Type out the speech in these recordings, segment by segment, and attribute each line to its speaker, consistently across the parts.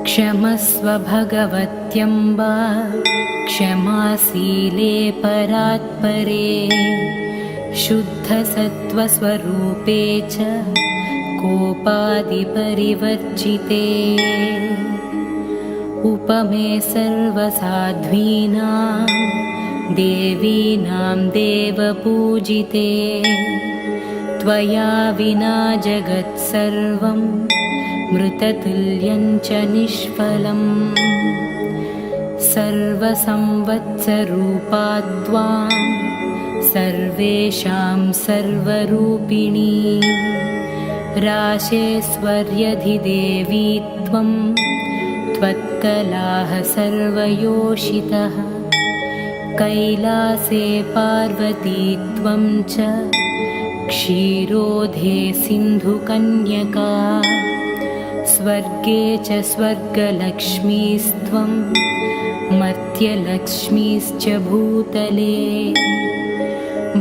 Speaker 1: क्षमस्व भगवत्यम्बा क्षमाशीले परात्परे शुद्धसत्त्वस्वरूपे च कोपादिपरिवर्जिते उपमे सर्वसाध्वीनां देवीनां देवपूजिते त्वया विना जगत्सर्वं मृततुल्यं च निष्फलम् सर्वसंवत्सरूपा त्वां सर्वेषां सर्वरूपिणी राशेश्वर्यधिदेवी त्वं त्वत्कलाः सर्वयोषितः कैलासे पार्वती त्वं च क्षीरोधे सिन्धुकन्यका स्वर्गे च स्वर्गलक्ष्मीस्त्वं मर्त्यलक्ष्मीश्च भूतले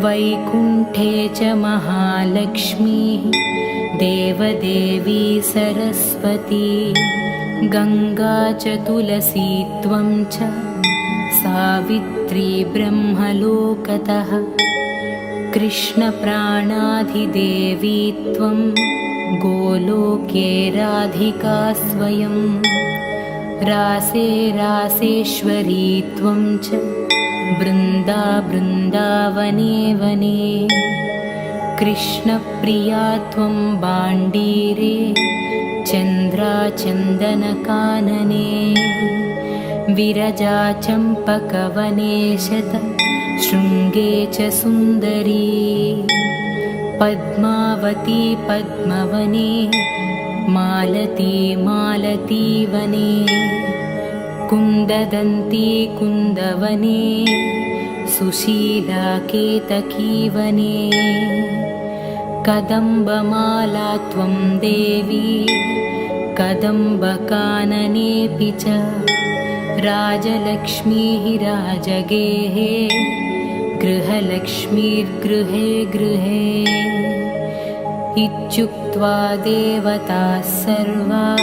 Speaker 1: वैकुण्ठे च महालक्ष्मीः देवदेवी सरस्वती गङ्गा च तुलसी त्वं च सावित्री ब्रह्मलोकतः कृष्णप्राणाधिदेवी त्वं गोलोके राधिका स्वयं रासे रासेश्वरी त्वं च बृन्दावने वने कृष्णप्रिया त्वं बाण्डीरे चन्द्राचन्दनकानने विरजा चम्पकवने शृङ्गे च सुन्दरी पद्मावती पद्मवने मालती मालतीवने कुन्ददन्ती कुन्दवने सुशीला केतकीवने कदम्बमाला त्वं देवी कदम्बकाननेऽपि च राजलक्ष्मीः राजगेः गृहलक्ष्मीर्गृहे गृहे इत्युक्त्वा देवताः सर्वाः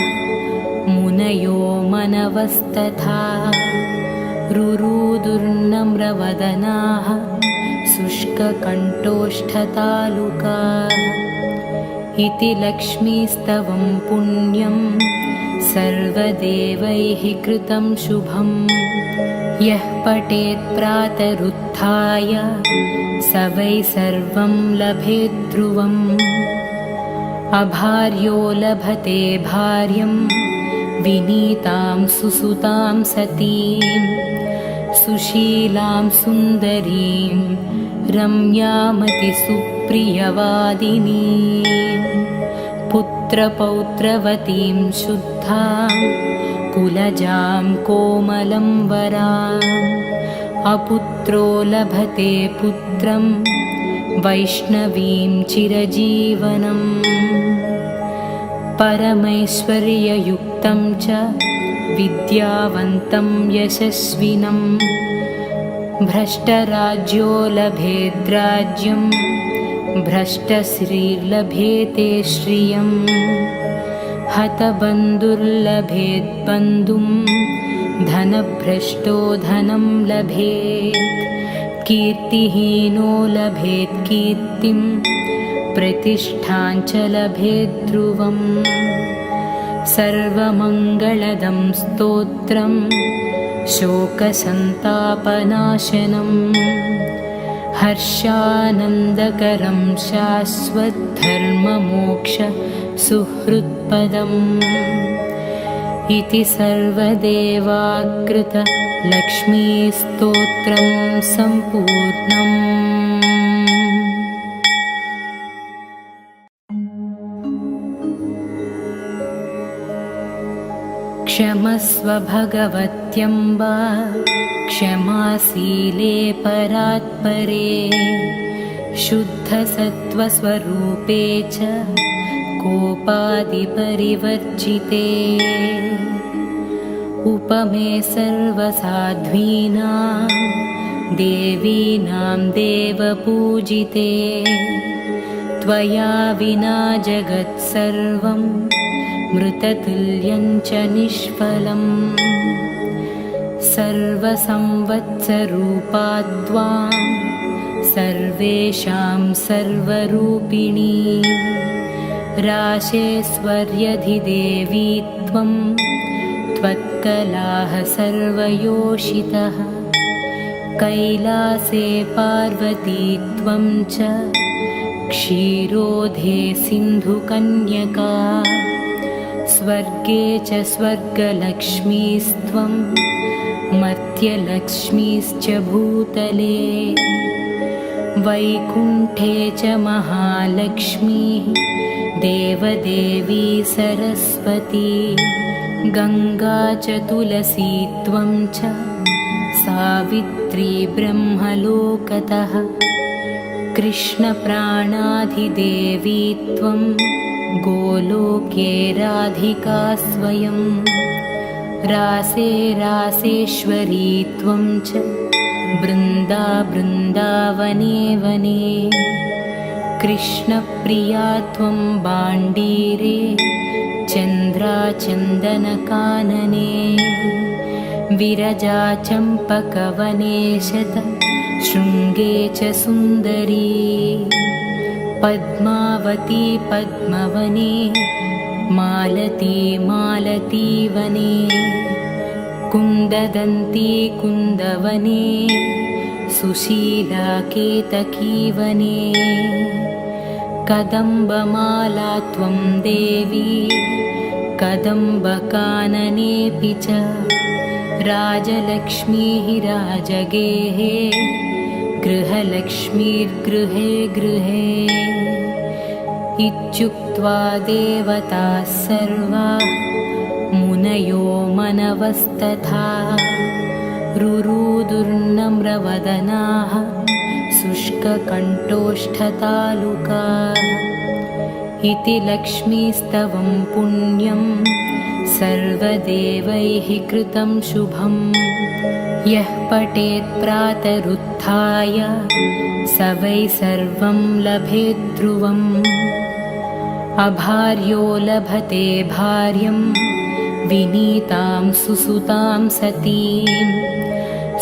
Speaker 1: मुनयो मनवस्तथा रुरुदुर्नम्रवदनाः शुष्ककण्ठोष्ठतालुकाः इति लक्ष्मीस्तवं पुण्यं सर्वदेवैः कृतं शुभं यः पठेत् प्रातरुत्थाय स वै सर्वं लभेत् ध्रुवम् अभार्यो लभते भार्यं विनीतां सुसुतां सतीं सुशीलां सुन्दरीं रम्यामतिसुप्रियवादिनीं पुत्रपौत्रवतीं शुद्धां कुलजां कोमलं वराम् अपुत्रो लभते पुत्रं वैष्णवीं चिरजीवनम् परमैश्वर्ययुक्तं च विद्यावन्तं यशस्विनं भ्रष्टराज्यो लभेद्राज्यं भ्रष्टश्रीर्लभेते श्रियं हतबन्धुर्लभेद्बन्धुं धनभ्रष्टो धनं लभेत् कीर्तिहीनो लभेत् कीर्तिं प्रतिष्ठां च लभेत् ध्रुवम् सर्वमङ्गलदं स्तोत्रं शोकसन्तापनाशनं हर्षानन्दकरं शाश्वतधर्ममोक्षसुहृत्पदम् इति सर्वदेवाकृतलक्ष्मीस्तोत्रं सम्पूर्णम्। क्षमस्व भगवत्यम्बा क्षमाशीले परात्परे शुद्धसत्त्वस्वरूपे च कोपादिपरिवर्जिते उपमे सर्वसाध्वीनां देवीनां देवपूजिते त्वया विना जगत्सर्वं मृततुल्यं च निष्फलम् सर्वसंवत्सरूपा त्वां सर्वेषां सर्वरूपिणी राशेश्वर्यधिदेवी त्वं त्वत्कलाः सर्वयोषितः कैलासे पार्वती त्वं च क्षीरोधे सिन्धुकन्यका स्वर्गे च स्वर्गलक्ष्मीस्त्वं मर्त्यलक्ष्मीश्च भूतले वैकुण्ठे च महालक्ष्मीः देवदेवी सरस्वती गङ्गा च तुलसी त्वं च सावित्री ब्रह्मलोकतः कृष्णप्राणाधिदेवी त्वं गोलोके राधिका स्वयं रासे रासेश्वरी त्वं च बृन्दा बृन्दावने वने कृष्णप्रिया त्वं बाण्डीरे चन्द्राचन्दनकानने विरजा चम्पकवने शृङ्गे च सुन्दरी पद्मावती पद्मवने मालती मालतीवने कुन्ददन्ती कुन्दवने सुशीला केतकीवने कदम्बमाला त्वं देवी कदम्बकाननेऽपि च राजलक्ष्मीः राजगेः गृहलक्ष्मीर्गृहे गृहे इत्युक्त्वा देवताः सर्वाः मुनयो मनवस्तथा रुरुदुर्नम्रवदनाः शुष्ककण्ठोष्ठतालुकाः इति लक्ष्मीस्तवं पुण्यं सर्वदेवैः कृतं शुभं यः पठेत् प्रातरुत्थाय स वै सर्वं लभेत् ध्रुवम् अभार्यो लभते भार्यं विनीतां सुसुतां सतीं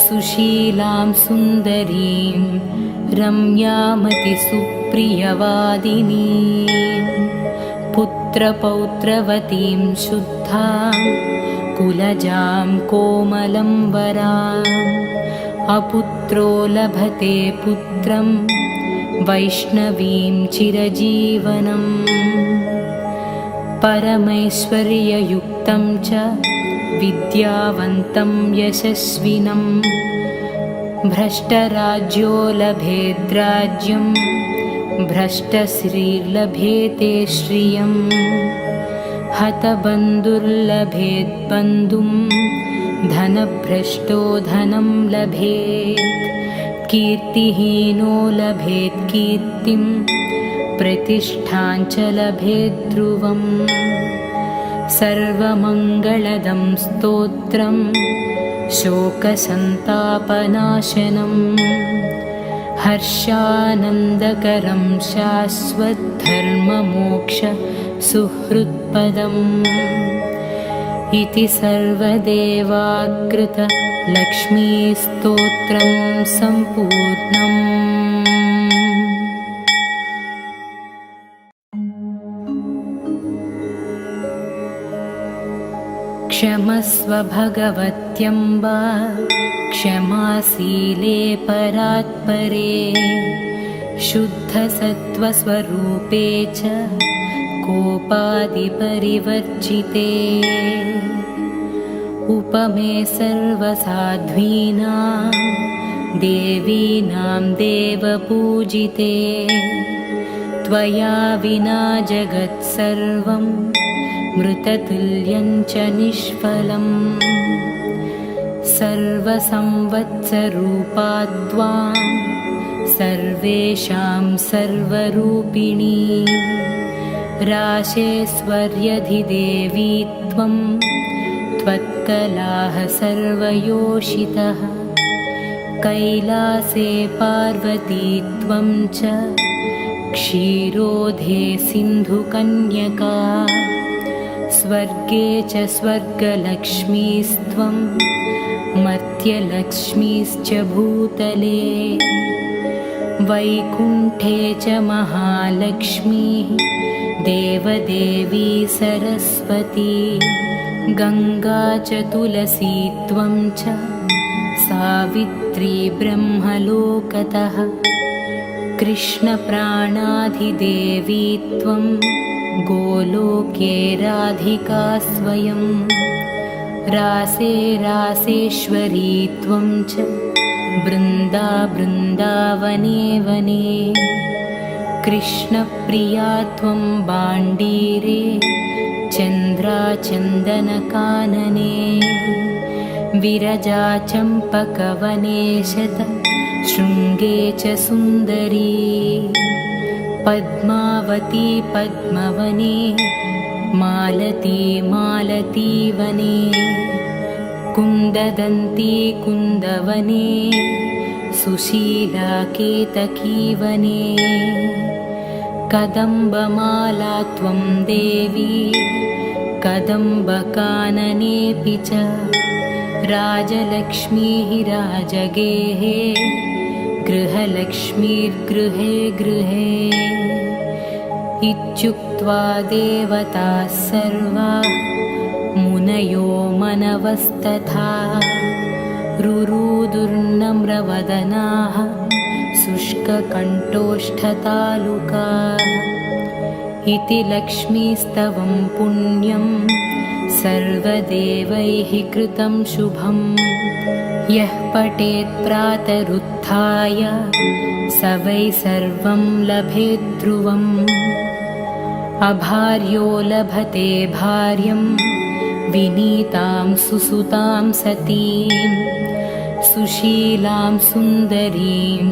Speaker 1: सुशीलां सुन्दरीं रम्यामतिसुप्रियवादिनीं पुत्रपौत्रवतीं शुद्धां कुलजां कोमलं वराम् अपुत्रो लभते पुत्रं वैष्णवीं चिरजीवनम् परमैश्वर्ययुक्तं च विद्यावन्तं यशस्विनं भ्रष्टराज्यो लभेद्राज्यं भ्रष्टश्रीर्लभेते श्रियं हतबन्धुर्लभेद्बन्धुं धनभ्रष्टो धनं लभेत् कीर्तिहीनो लभेत् कीर्तिं प्रतिष्ठां च लभेत् ध्रुवम् सर्वमङ्गलदं स्तोत्रं शोकसन्तापनाशनं हर्षानन्दकरं शाश्वतधर्ममोक्ष सुहृत्पदम् इति सर्वदेवाकृत लक्ष्मीस्तोत्रं सम्पूर्णम्। क्षमस्व भगवत्यम्बा क्षमाशीले परात्परे शुद्धसत्त्वस्वरूपे च कोपादिपरिवर्जिते उपमे सर्वसाध्वीनां देवीनां देवपूजिते त्वया विना जगत्सर्वं मृततुल्यं च निष्फलम् सर्वसंवत्सरूपा त्वां सर्वेषां सर्वरूपिणी राशेश्वर्यधिदेवी त्वं त्वत्कलाः सर्वयोषितः कैलासे पार्वती त्वं च क्षीरोधे सिन्धुकन्यका स्वर्गे च स्वर्गलक्ष्मीस्त्वं मर्त्यलक्ष्मीश्च भूतले वैकुण्ठे च महालक्ष्मीः देवदेवी सरस्वती गङ्गा च तुलसी त्वं च सावित्री ब्रह्मलोकतः कृष्णप्राणाधिदेवी त्वं गोलोके राधिका स्वयं रासे रासेश्वरी त्वं च बृन्दावने वने कृष्णप्रिया त्वं बाण्डीरे चन्द्राचन्दनकानने विरजा चम्पकवने शृङ्गे च सुन्दरी पद्मावती पद्मवने मालती मालतीवने कुन्ददन्ती कुन्दवने सुशीला केतकीवने कदम्बमाला त्वं देवी कदम्बकाननेऽपि च राजलक्ष्मीः राजगेहे गृहलक्ष्मीर्गृहे गृहे इत्युक्त्वा देवताः सर्वाः मुनयो मनवस्तथा रुरुदुर्नम्रवदनाः शुष्ककण्ठोष्ठतालुकाः इति लक्ष्मीस्तवं पुण्यं सर्वदेवैः कृतं शुभं यः पठेत् प्रातरुत्थाय स वै सर्वं लभेत् ध्रुवम् अभार्यो लभते भार्यं विनीतां सुसुतां सतीं सुशीलां सुन्दरीं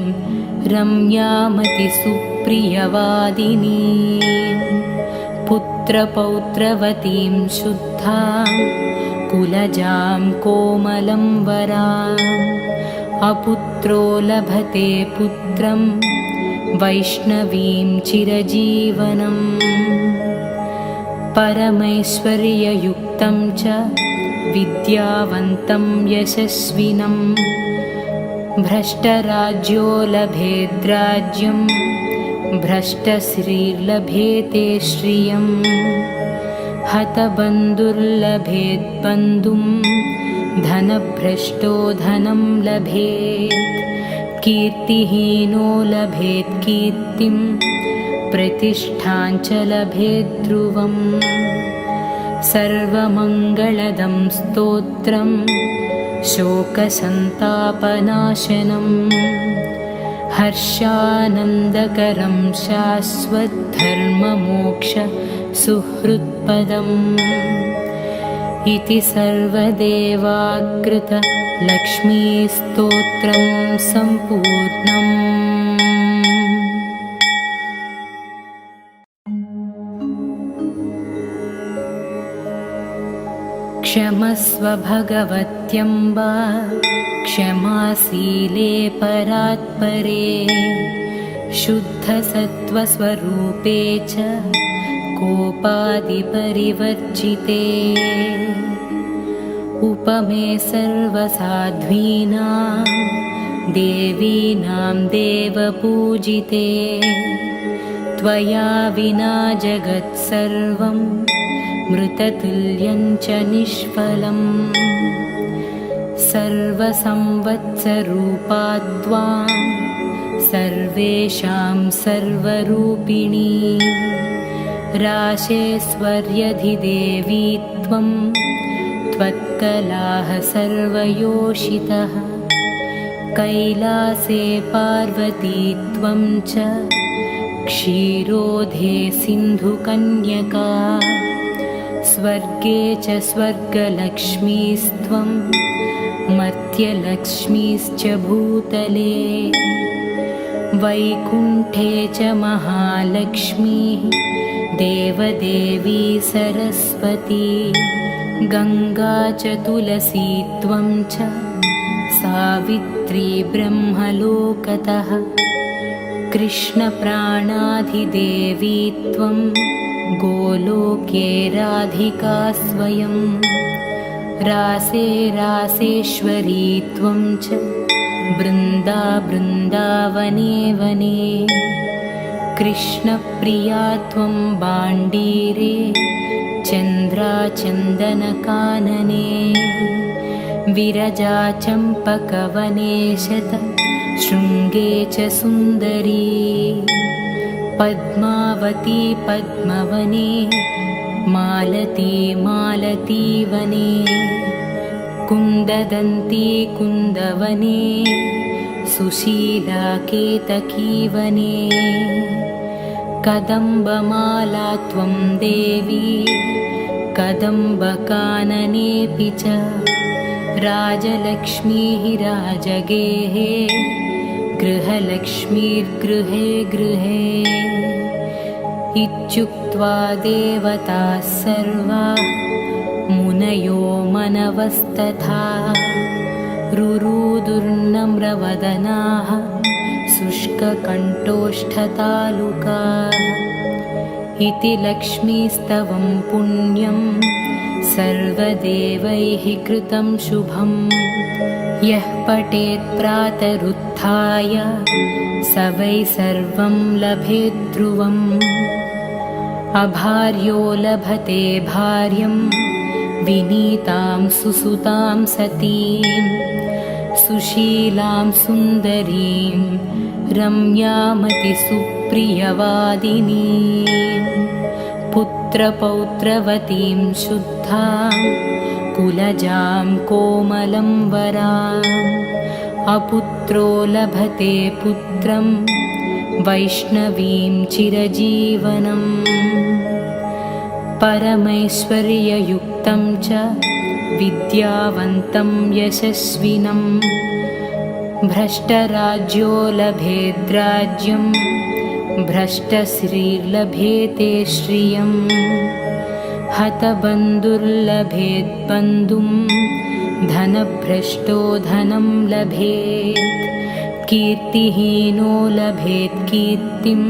Speaker 1: रम्यामतिसुप्रियवादिनीं पुत्रपौत्रवतीं शुद्धां कुलजां कोमलं वराम् अपुत्रो लभते पुत्रं वैष्णवीं चिरजीवनम् परमैश्वर्ययुक्तं च विद्यावन्तं यशस्विनं भ्रष्टराज्यो लभेद्राज्यं भ्रष्टश्रीर्लभेते श्रियं हतबन्धुर्लभेद्बन्धुं धनभ्रष्टो धनं लभेत् कीर्तिहीनो लभेत् कीर्तिं प्रतिष्ठां च लभेत् ध्रुवम् सर्वमङ्गलदं स्तोत्रं शोकसन्तापनाशनं हर्षानन्दकरं शाश्वतधर्ममोक्षसुहृत्पदम् इति सर्वदेवाकृतलक्ष्मीस्तोत्रं सम्पूर्णम्। क्षमस्व भगवत्यम्बा क्षमाशीले परात्परे शुद्धसत्त्वस्वरूपे च कोपादिपरिवर्जिते उपमे सर्वसाध्वीनां देवीनां देवपूजिते त्वया विना जगत्सर्वं मृततुल्यं च निष्फलम् सर्वसंवत्सरूपा त्वां सर्वेषां सर्वरूपिणी राशेश्वर्यधिदेवी त्वं त्वत्कलाः सर्वयोषितः कैलासे पार्वती त्वं च क्षीरोधे सिन्धुकन्यका स्वर्गे च स्वर्गलक्ष्मीस्त्वं मर्त्यलक्ष्मीश्च भूतले वैकुण्ठे च महालक्ष्मीः देवदेवी सरस्वती गङ्गा च तुलसी त्वं च सावित्री ब्रह्मलोकतः कृष्णप्राणाधिदेवी त्वं गोलोके राधिका स्वयं रासे रासेश्वरी त्वं च बृन्दावने वने कृष्णप्रिया त्वं बाण्डीरे चन्द्राचन्दनकानने विरजा चम्पकवने शृङ्गे च सुन्दरी पद्मावती पद्मवने मालती वने कुन्ददन्ती कुन्दवने सुशीला केतकी वने कदम्बमाला त्वं देवी कदम्बकाननेऽपि च राजलक्ष्मीः राजगेः गृहलक्ष्मीर्गृहे गृहे इत्युक्त्वा देवताः सर्वाः मुनयो मनवस्तथा रुरुदुर्नम्रवदनाः शुष्ककण्ठोष्ठतालुकाः इति लक्ष्मीस्तवं पुण्यं सर्वदेवैः कृतं शुभं यः पठेत् प्रातरुत्थाय स वै सर्वं लभेत् ध्रुवम् अभार्यो लभते भार्यं विनीतां सुसुतां सतीं सुशीलां सुन्दरीं रम्यामतिसुप्रियवादिनीं पुत्रपौत्रवतीं शुद्धां कुलजां कोमलं वराम् अपुत्रो लभते पुत्रं वैष्णवीं चिरजीवनम् परमैश्वर्ययुक्तं च विद्यावन्तं यशस्विनं भ्रष्टराज्यो लभेद्राज्यं भ्रष्टश्रीर्लभेते श्रियं हतबन्धुर्लभेद्बन्धुं धनभ्रष्टो धनं लभेत् कीर्तिहीनो लभेत् कीर्तिं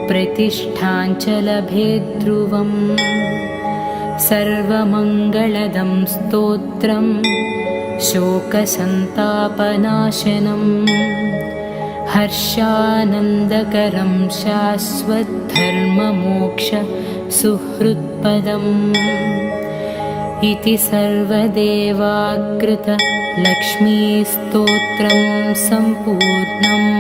Speaker 1: प्रतिष्ठां च लभेत् ध्रुवम् सर्वमङ्गलदं स्तोत्रं शोकसन्तापनाशनं हर्षानन्दकरं शाश्वतधर्ममोक्ष सुहृत्पदम् इति सर्वदेवाकृत लक्ष्मीस्तोत्रं सम्पूर्णम्।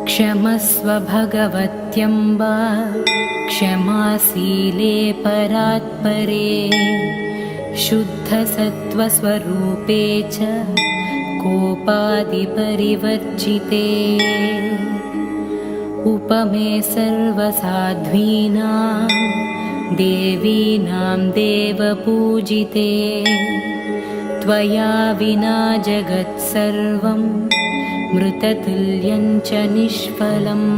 Speaker 1: क्षमस्व भगवत्यम्बा क्षमाशीले परात्परे शुद्धसत्त्वस्वरूपे च कोपादिपरिवर्जिते उपमे सर्वसाध्वीनां देवीनां देवपूजिते त्वया विना जगत्सर्वं मृततुल्यं च निष्फलम्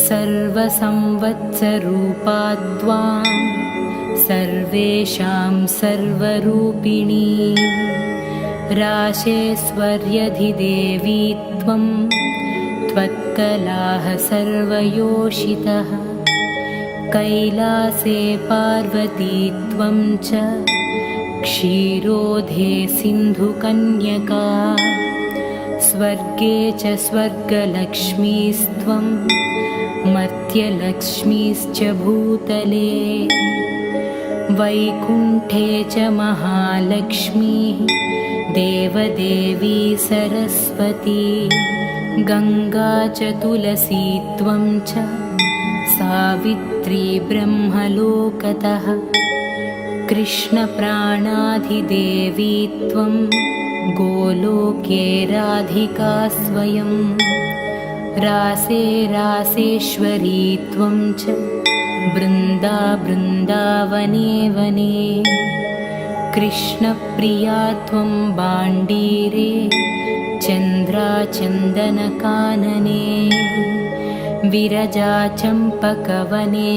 Speaker 1: सर्वसंवत्सरूपा त्वां सर्वेषां सर्वरूपिणी राशेश्वर्यधिदेवी त्वं त्वत्कलाः सर्वयोषितः कैलासे पार्वती त्वं च क्षीरोधे सिन्धुकन्यका स्वर्गे च स्वर्गलक्ष्मीस्त्वं मर्त्यलक्ष्मीश्च भूतले वैकुण्ठे च महालक्ष्मीः देवदेवी सरस्वती गङ्गा च तुलसी त्वं च सावित्री ब्रह्मलोकतः कृष्णप्राणाधिदेवी त्वं गोलोके राधिका स्वयं रासे रासेश्वरी त्वं च बृन्दावने वने कृष्णप्रिया त्वं बाण्डीरे चन्द्राचन्दनकानने विरजा चम्पकवने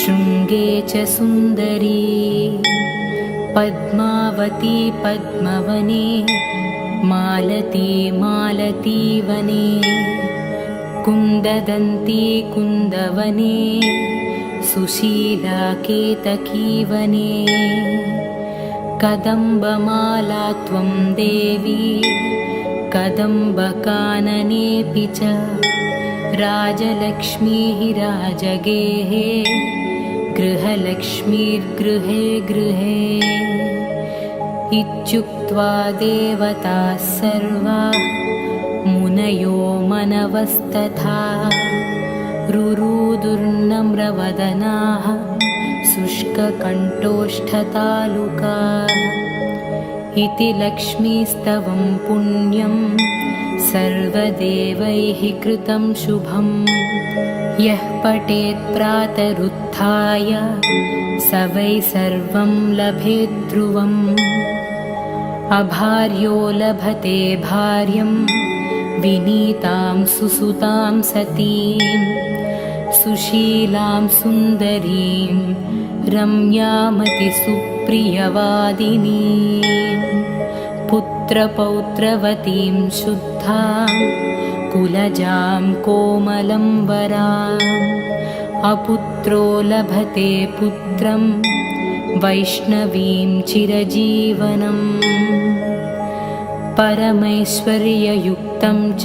Speaker 1: शृङ्गे च सुन्दरी पद्मावती पद्मवने मालती मालतीवने कुन्ददन्ती कुन्दवने सुशीला केतकीवने कदम्बमाला त्वं देवी कदम्बकाननेऽपि च राजलक्ष्मीः राजगेः गृहलक्ष्मीर्गृहे गृहे इत्युक्त्वा देवताः सर्वाः मुनयो मनवस्तथा रुरुदुर्नम्रवदनाः शुष्ककण्ठोष्ठतालुकाः इति लक्ष्मीस्तवं पुण्यं सर्वदेवैः कृतं शुभं यः पठेत् प्रातरुत्थाय स वै सर्वं लभेत् ध्रुवम् अभार्यो लभते भार्यं विनीतां सुसुतां सतीं सुशीलां सुन्दरीं रम्यामतिसुप्रियवादिनीं पुत्रपौत्रवतीं शुद्धां कुलजां कोमलं वराम् अपुत्रो लभते पुत्रं वैष्णवीं चिरजीवनम् परमैश्वर्ययुक्तं च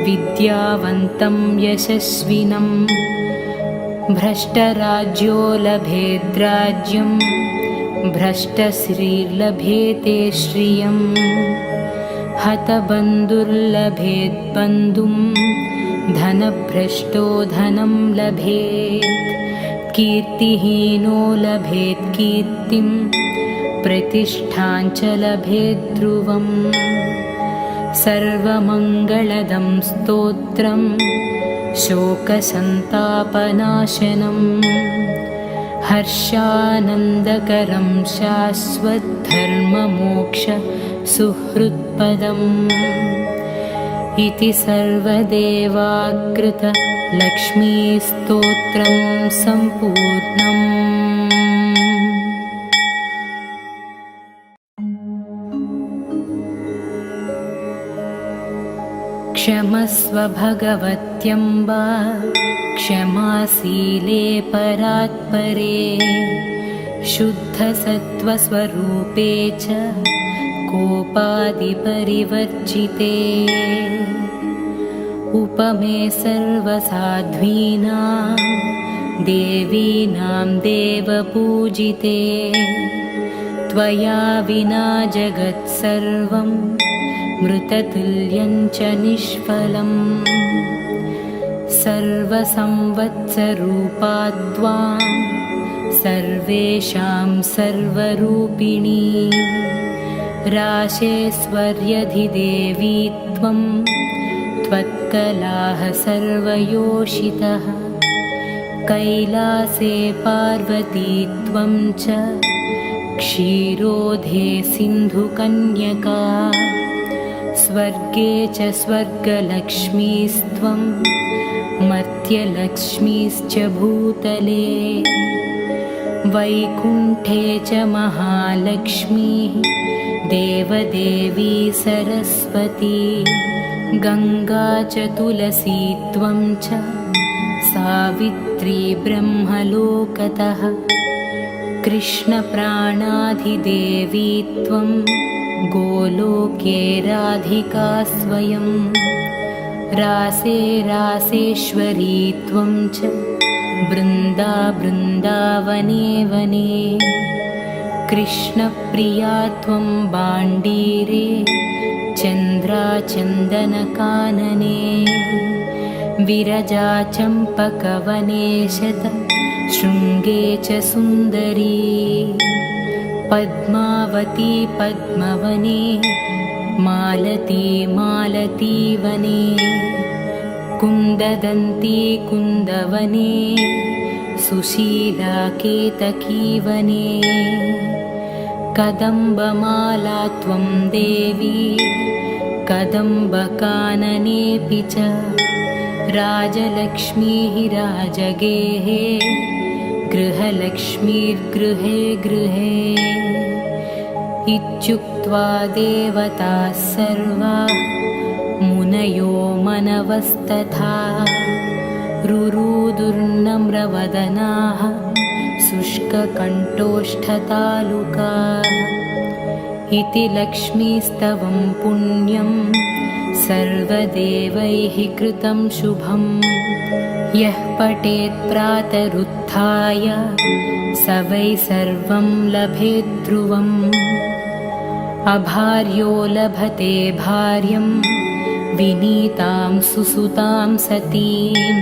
Speaker 1: विद्यावन्तं यशस्विनं भ्रष्टराज्यो लभेद्राज्यं भ्रष्टश्रीर्लभेते श्रियं हतबन्धुर्लभेद्बन्धुं धनभ्रष्टो धनं लभेत् कीर्तिहीनो लभेत् कीर्तिं प्रतिष्ठां च लभेत् ध्रुवम् सर्वमङ्गलदं स्तोत्रं शोकसन्तापनाशनं हर्षानन्दकरं शाश्वतधर्ममोक्ष सुहृत्पदम् इति सर्वदेवाकृत लक्ष्मीस्तोत्रं सम्पूर्णम्। क्षमस्व भगवत्यम्बा क्षमाशीले परात्परे शुद्धसत्त्वस्वरूपे च कोपादिपरिवर्जिते उपमे सर्वसाध्वीनां देवीनां देवपूजिते त्वया विना जगत्सर्वं मृततुल्यं च निष्फलम् सर्वसंवत्सरूपाद्वां सर्वेषां सर्वरूपिणी राशेश्वर्यधिदेवी त्वं त्वत्कलाः सर्वयोषितः कैलासे पार्वती त्वं च क्षीरोधे सिन्धुकन्यका स्वर्गे च स्वर्गलक्ष्मीस्त्वं मर्त्यलक्ष्मीश्च भूतले वैकुण्ठे च महालक्ष्मीः देवदेवी सरस्वती गङ्गा च तुलसी त्वं च सावित्री ब्रह्मलोकतः कृष्णप्राणाधिदेवी त्वं गोलोके राधिका स्वयं रासे रासेश्वरी त्वं च बृन्दावने वने कृष्णप्रिया त्वं बाण्डीरे चन्द्राचन्दनकानने विरजा चम्पकवने शृङ्गे च सुन्दरी पद्मावती पद्मवने मालती मालतीवने कुन्ददन्ती कुन्दवने सुशीला केतकीवने कदम्बमाला त्वं देवी कदम्बकाननेऽपि च राजलक्ष्मीः राजगेः गृहलक्ष्मीर्गृहे गृहे इत्युक्त्वा देवताः सर्वाः मुनयो मनवस्तथा रुरुदुर्नम्रवदनाः शुष्ककण्ठोष्ठतालुकाः इति लक्ष्मीस्तवं पुण्यं सर्वदेवैः कृतं शुभं यः पठेत् प्रातरुत्थाय स वै सर्वं लभेत् ध्रुवम् अभार्यो लभते भार्यं विनीतां सुसुतां सतीं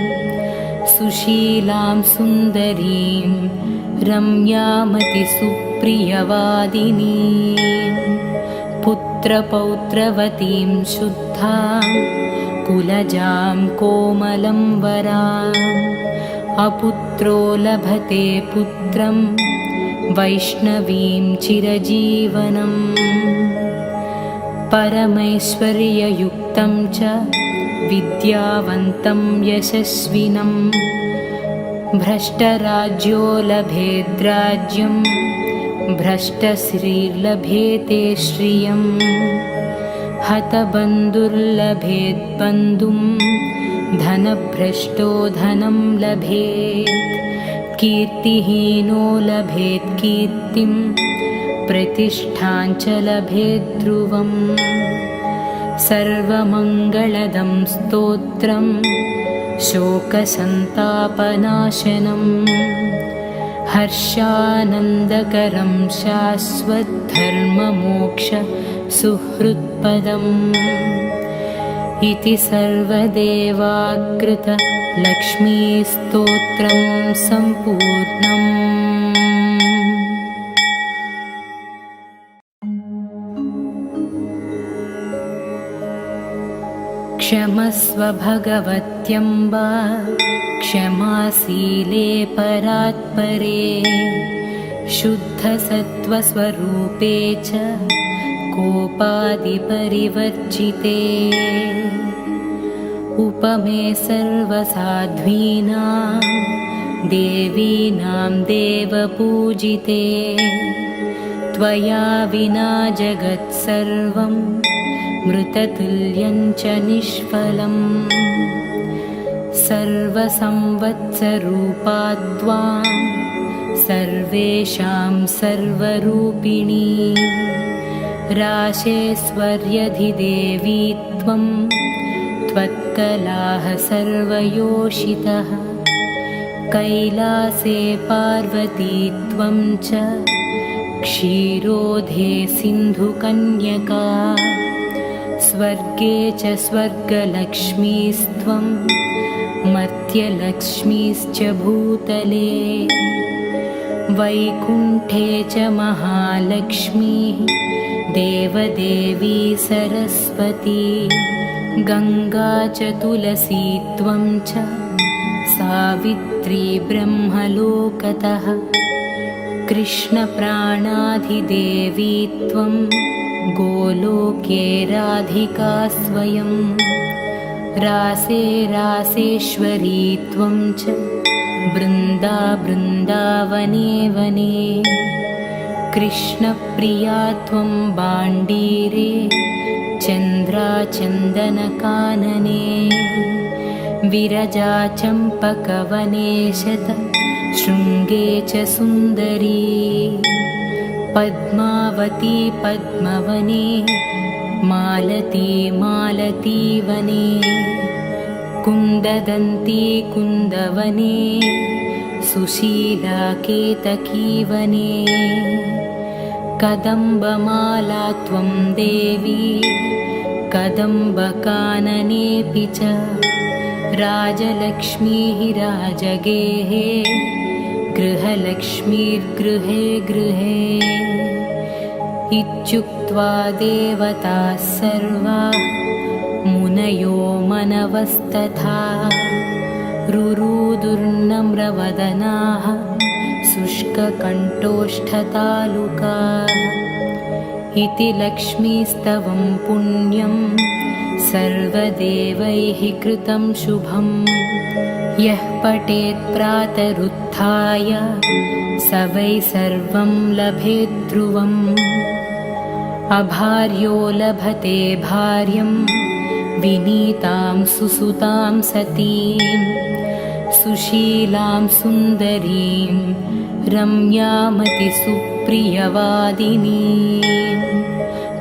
Speaker 1: सुशीलां सुन्दरीं रम्यामतिसुप्रियवादिनीं पुत्रपौत्रवतीं शुद्धां कुलजां कोमलं वराम् अपुत्रो लभते पुत्रं वैष्णवीं चिरजीवनम् परमैश्वर्ययुक्तं च विद्यावन्तं यशस्विनं भ्रष्टराज्यो लभेद्राज्यं भ्रष्टश्रीर्लभेते श्रियं हतबन्धुर्लभेद्बन्धुं धनभ्रष्टो धनं लभेत् कीर्तिहीनो लभेत् कीर्तिं प्रतिष्ठां च लभेत् ध्रुवम् सर्वमङ्गलदं स्तोत्रं शोकसन्तापनाशनं हर्षानन्दकरं शाश्वतधर्ममोक्ष सुहृत्पदम् इति सर्वदेवाकृत लक्ष्मीस्तोत्रं सम्पूर्णम्। क्षमस्व भगवत्यम्बा क्षमाशीले परात्परे शुद्धसत्त्वस्वरूपे च कोपादिपरिवर्जिते उपमे सर्वसाध्वीनां देवीनां देवपूजिते त्वया विना जगत्सर्वं मृततुल्यं च निष्फलम् सर्वसंवत्सरूपा त्वां सर्वेषां सर्वरूपिणी राशेश्वर्यधिदेवी त्वं त्वत्कलाः सर्वयोषितः कैलासे पार्वती त्वं च क्षीरोधे सिन्धुकन्यका स्वर्गे च स्वर्गलक्ष्मीस्त्वं मर्त्यलक्ष्मीश्च भूतले वैकुण्ठे च महालक्ष्मीः देवदेवी सरस्वती गङ्गा च तुलसी त्वं च सावित्री ब्रह्मलोकतः कृष्णप्राणाधिदेवी त्वं गोलोके राधिका स्वयं रासे रासेश्वरी त्वं च बृन्दावने वने कृष्णप्रिया त्वं बाण्डीरे चन्द्राचन्दनकानने विरजा चम्पकवने शृङ्गे च सुन्दरी पद्मावती पद्मवने मालती मालतीवने कुन्ददन्ती कुन्दवने सुशीला केतकीवने कदम्बमाला त्वं देवी कदम्बकाननेऽपि च राजलक्ष्मीः राजगेः गृहलक्ष्मीर्गृहे गृहे इत्युक्त्वा देवताः सर्वाः मुनयो मनवस्तथा रुरुदुर्नम्रवदनाः शुष्ककण्ठोष्ठतालुकाः इति लक्ष्मीस्तवं पुण्यं सर्वदेवैः कृतं शुभम् यः पठेत् प्रातरुत्थाय स वै सर्वं लभेत् ध्रुवम् अभार्यो लभते भार्यं विनीतां सुसुतां सतीं सुशीलां सुन्दरीं रम्यामतिसुप्रियवादिनीं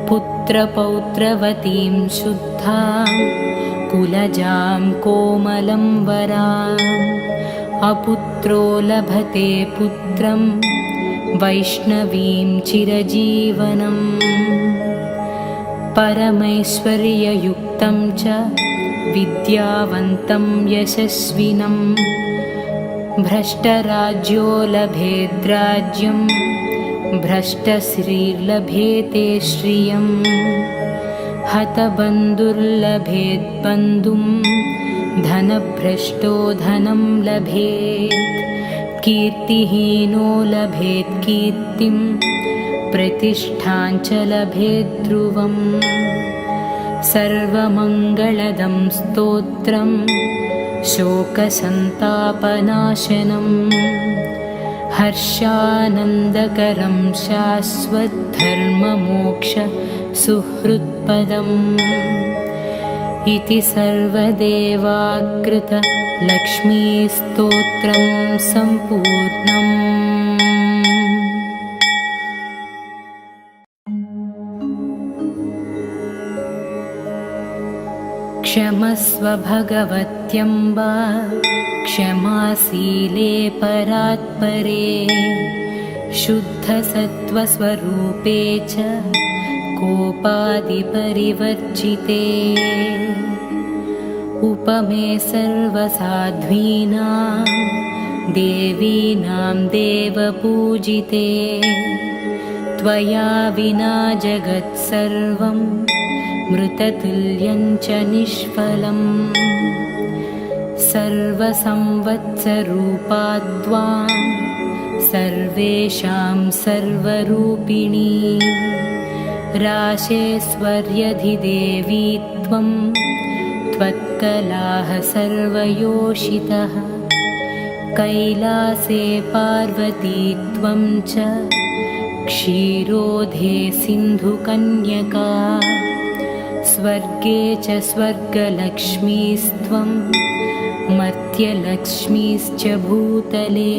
Speaker 1: पुत्रपौत्रवतीं शुद्धां कुलजां कोमलं वराम् अपुत्रो लभते पुत्रं वैष्णवीं चिरजीवनम् परमैश्वर्ययुक्तं च विद्यावन्तं यशस्विनं भ्रष्टराज्यो लभेद्राज्यं भ्रष्टश्रीर्लभेते श्रियं हतबन्धुर्लभेद्बन्धुं धनभ्रष्टो धनं लभेत् कीर्तिहीनो लभेत् कीर्तिं प्रतिष्ठां च लभेत् ध्रुवम् सर्वमङ्गलदं स्तोत्रं शोकसन्तापनाशनं हर्षानन्दकरं शाश्वतधर्ममोक्ष सुहृत्पदम् इति सर्वदेवाकृत लक्ष्मीस्तोत्रं सम्पूर्णम्। क्षमस्व भगवत्यम्ब क्षमाशीले परात्परे शुद्धसत्त्वस्वरूपे च कोपादिपरिवर्जिते उपमे सर्वसाध्वीनां देवीनां देवपूजिते त्वया विना जगत्सर्वं मृततुल्यं च निष्फलम् सर्वसंवत्सरूपाद्वां सर्वेषां सर्वरूपिणी राशेश्वर्यधिदेवी त्वं त्वत्कलाः सर्वयोषितः कैलासे पार्वती त्वं च क्षीरोधे सिन्धुकन्यका स्वर्गे च स्वर्गलक्ष्मीस्त्वं मर्त्यलक्ष्मीश्च भूतले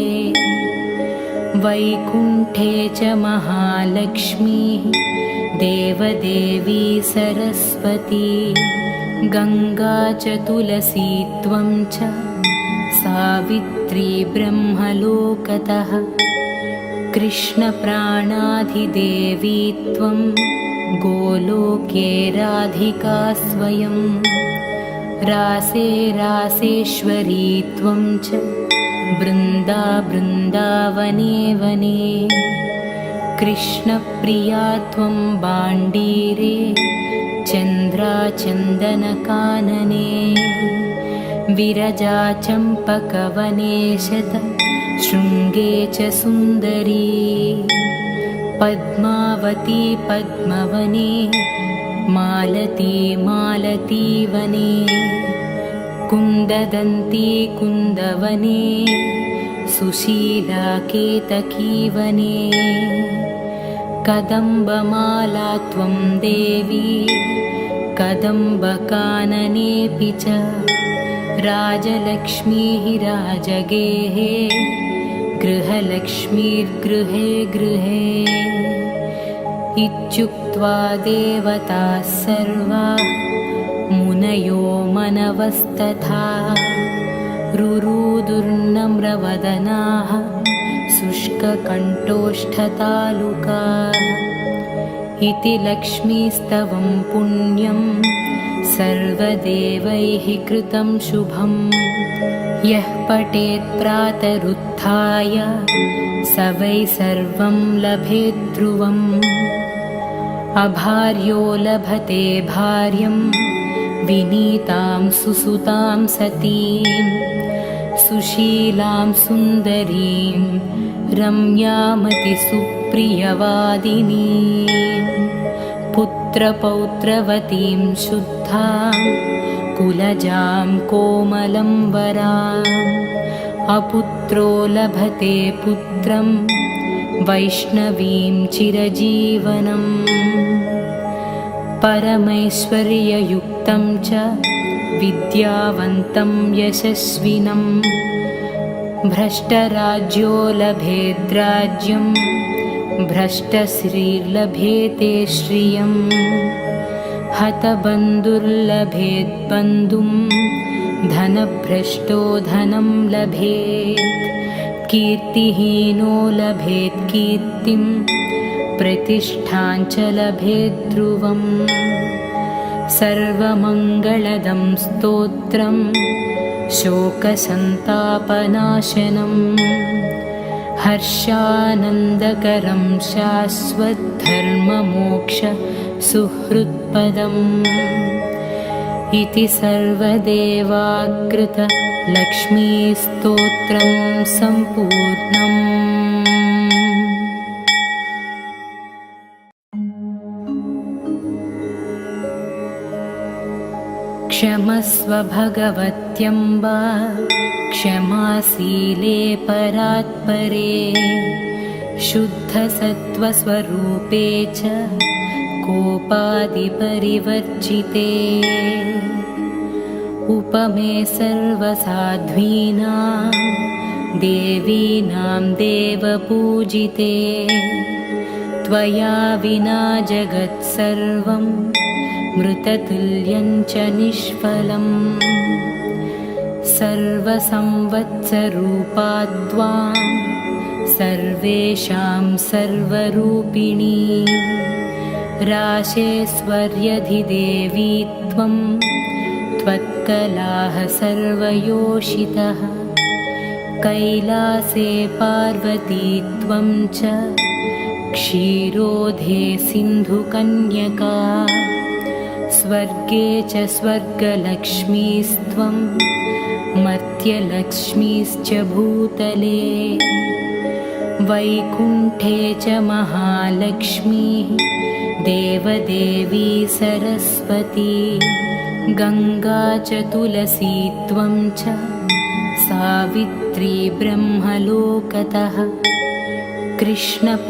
Speaker 1: वैकुण्ठे च महालक्ष्मीः देवदेवी सरस्वती गङ्गा च तुलसी त्वं च सावित्री ब्रह्मलोकतः कृष्णप्राणाधिदेवी त्वं गोलोके राधिका स्वयं रासे रासेश्वरी त्वं च बृन्दावने वने कृष्णप्रिया त्वं बाण्डीरे चन्द्राचन्दनकानने विरजा चम्पकवने शृङ्गे च सुन्दरी पद्मावती पद्मवने मालती मालतीवने कुन्ददन्ती कुन्दवने सुशीला केतकीवने कदम्बमाला त्वं देवी कदम्बकाननेऽपि च राजलक्ष्मीः राजगेहे गृहलक्ष्मीर्गृहे गृहे इत्युक्त्वा देवताः सर्वाः मुनयो मनवस्तथा रुरुदुर्नम्रवदनाः शुष्ककण्ठोष्ठतालुकाः इति लक्ष्मीस्तवं पुण्यं सर्वदेवैः कृतं शुभम् यः पठेत् प्रातरुत्थाय स वै सर्वं लभेत् ध्रुवम् अभार्यो लभते भार्यं विनीतां सुसुतां सतीं सुशीलां सुन्दरीं रम्यामतिसुप्रियवादिनीं पुत्रपौत्रवतीं शुद्धां कुलजां कोमलं वराम् अपुत्रो लभते पुत्रं वैष्णवीं चिरजीवनम् परमैश्वर्ययुक्तं च विद्यावन्तं यशस्विनं भ्रष्टराज्यो लभेद्राज्यं भ्रष्टश्रीर्लभेते श्रियम् हतबन्धुर्लभेद्बन्धुं धनभ्रष्टो धनं लभेत् कीर्तिहीनो लभेत् कीर्तिं प्रतिष्ठां च लभेत् ध्रुवम् सर्वमङ्गलदं स्तोत्रं शोकसन्तापनाशनं हर्षानन्दकरं शाश्वतधर्ममोक्ष सुहृत्पदम् इति सर्वदेवाकृत लक्ष्मीस्तोत्रं सम्पूर्णम्। क्षमस्व भगवत्यम्बा क्षमाशीले परात्परे शुद्धसत्त्वस्वरूपे च कोपादिपरिवर्जिते उपमे सर्वसाध्वीनां देवीनां देवपूजिते त्वया विना जगत्सर्वं मृततुल्यं च निष्फलम् सर्वसंवत्सरूपा त्वां सर्वेषां सर्वरूपिणी राशेश्वर्यधिदेवी त्वं त्वत्कलाः सर्वयोषितः कैलासे पार्वती त्वं च क्षीरोधे सिन्धुकन्यका स्वर्गे च स्वर्गलक्ष्मीस्त्वं मर्त्यलक्ष्मीश्च भूतले वैकुण्ठे च महालक्ष्मीः देवदेवी सरस्वती गङ्गा च तुलसी त्वं च सावित्री ब्रह्मलोकतः कृष्णप्राणाधिदेवी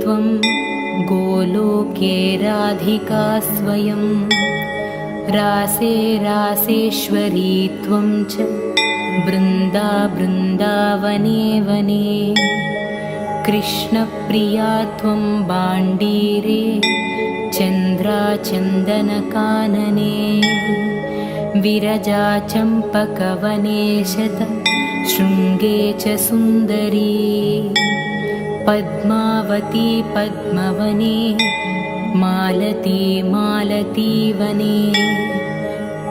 Speaker 1: त्वं गोलोके राधिका स्वयं रासे रासेश्वरी त्वं च बृन्दा बृन्दावने वने कृष्णप्रिया त्वं बाण्डीरे चन्द्राचन्दनकानने विरजा चम्पकवने शत शृङ्गे च सुन्दरी पद्मावती पद्मवने मालती मालतीवने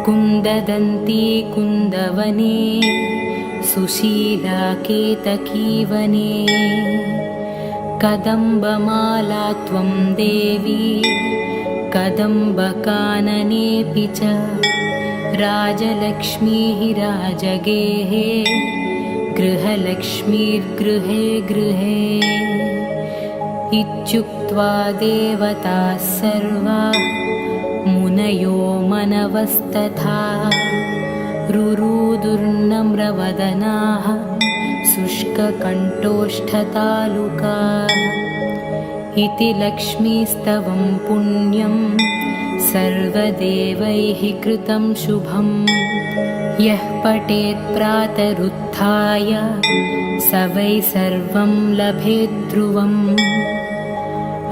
Speaker 1: कुन्ददन्ती कुन्दवने सुशीला केतकीवने कदम्बमाला त्वं देवी कदम्बकाननेऽपि च राजलक्ष्मीः राजगेहे गृहलक्ष्मीर्गृहे गृहे इत्युक्त्वा देवताः सर्वाः मुनयो मनवस्तथा रुरुदुर्नम्रवदनाः शुष्ककण्ठोष्ठतालुकाः इति लक्ष्मीस्तवं पुण्यं सर्वदेवैः कृतं शुभं यः पठेत् प्रातरुत्थाय स वै सर्वं लभेत् ध्रुवम्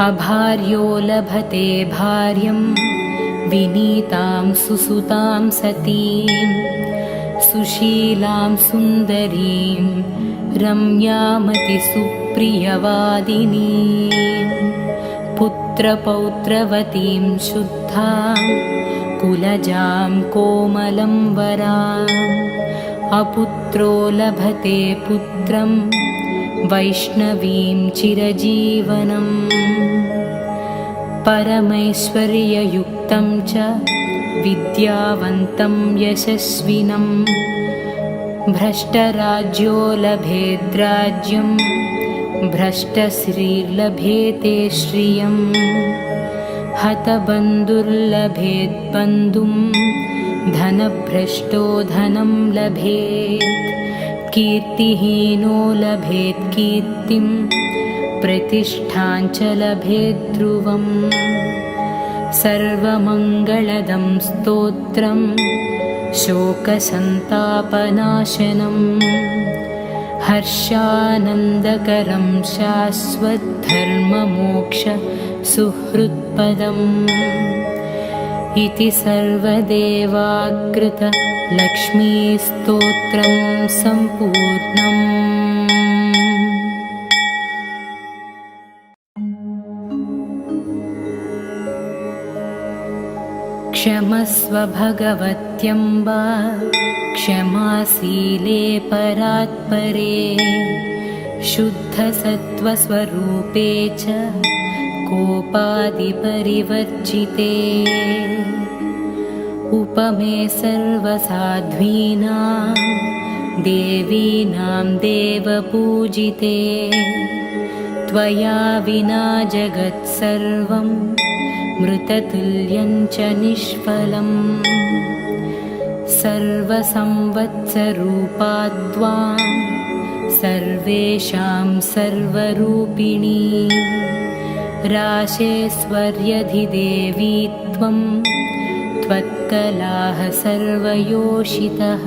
Speaker 1: अभार्यो लभते भार्यं विनीतां सुसुतां सतीं सुशीलां सुन्दरीं रम्यामतिसुप्रियवादिनीं पुत्रपौत्रवतीं शुद्धां कुलजां कोमलं वराम् अपुत्रो लभते पुत्रं वैष्णवीं चिरजीवनम् परमैश्वर्ययुक्तं च विद्यावन्तं यशस्विनं भ्रष्टराज्यो लभेद्राज्यं भ्रष्टश्रीर्लभेते श्रियं हतबन्धुर्लभेद्बन्धुं धनभ्रष्टो धनं लभेत् कीर्तिहीनो लभेत् कीर्तिं प्रतिष्ठां च लभेत् ध्रुवम् सर्वमङ्गलदं स्तोत्रं शोकसन्तापनाशनं हर्षानन्दकरं शाश्वतधर्ममोक्ष सुहृत्पदम् इति सर्वदेवाकृत लक्ष्मीस्तोत्रं सम्पूर्णम्। क्षमस्व भगवत्यम्बा क्षमाशीले परात्परे शुद्धसत्त्वस्वरूपे च कोपादिपरिवर्जिते उपमे सर्वसाध्वीनां देवीनां देवपूजिते त्वया विना जगत्सर्वं मृततुल्यं च निष्फलम् सर्वसंवत्सरूपाद्वां सर्वेषां सर्वरूपिणी राशेश्वर्यधिदेवी त्वं त्वत्कलाः सर्वयोषितः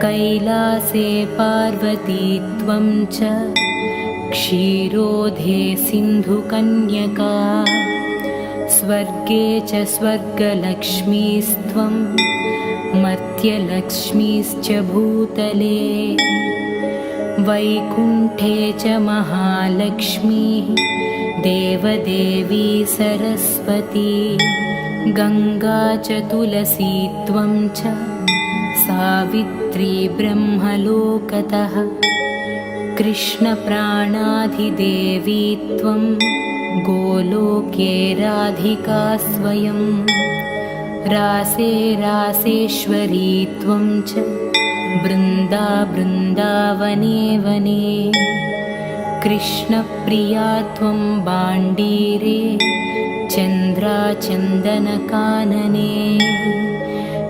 Speaker 1: कैलासे पार्वती त्वं च क्षीरोधे सिन्धुकन्यका स्वर्गे च स्वर्गलक्ष्मीस्त्वं मर्त्यलक्ष्मीश्च भूतले वैकुण्ठे च महालक्ष्मीः देवदेवी सरस्वती गङ्गा च तुलसी त्वं च सावित्री ब्रह्मलोकतः कृष्णप्राणाधिदेवी त्वं गोलोके राधिका स्वयं रासे रासेश्वरी त्वं च बृन्दावने वने कृष्णप्रिया त्वं बाण्डीरे चन्द्राचन्दनकानने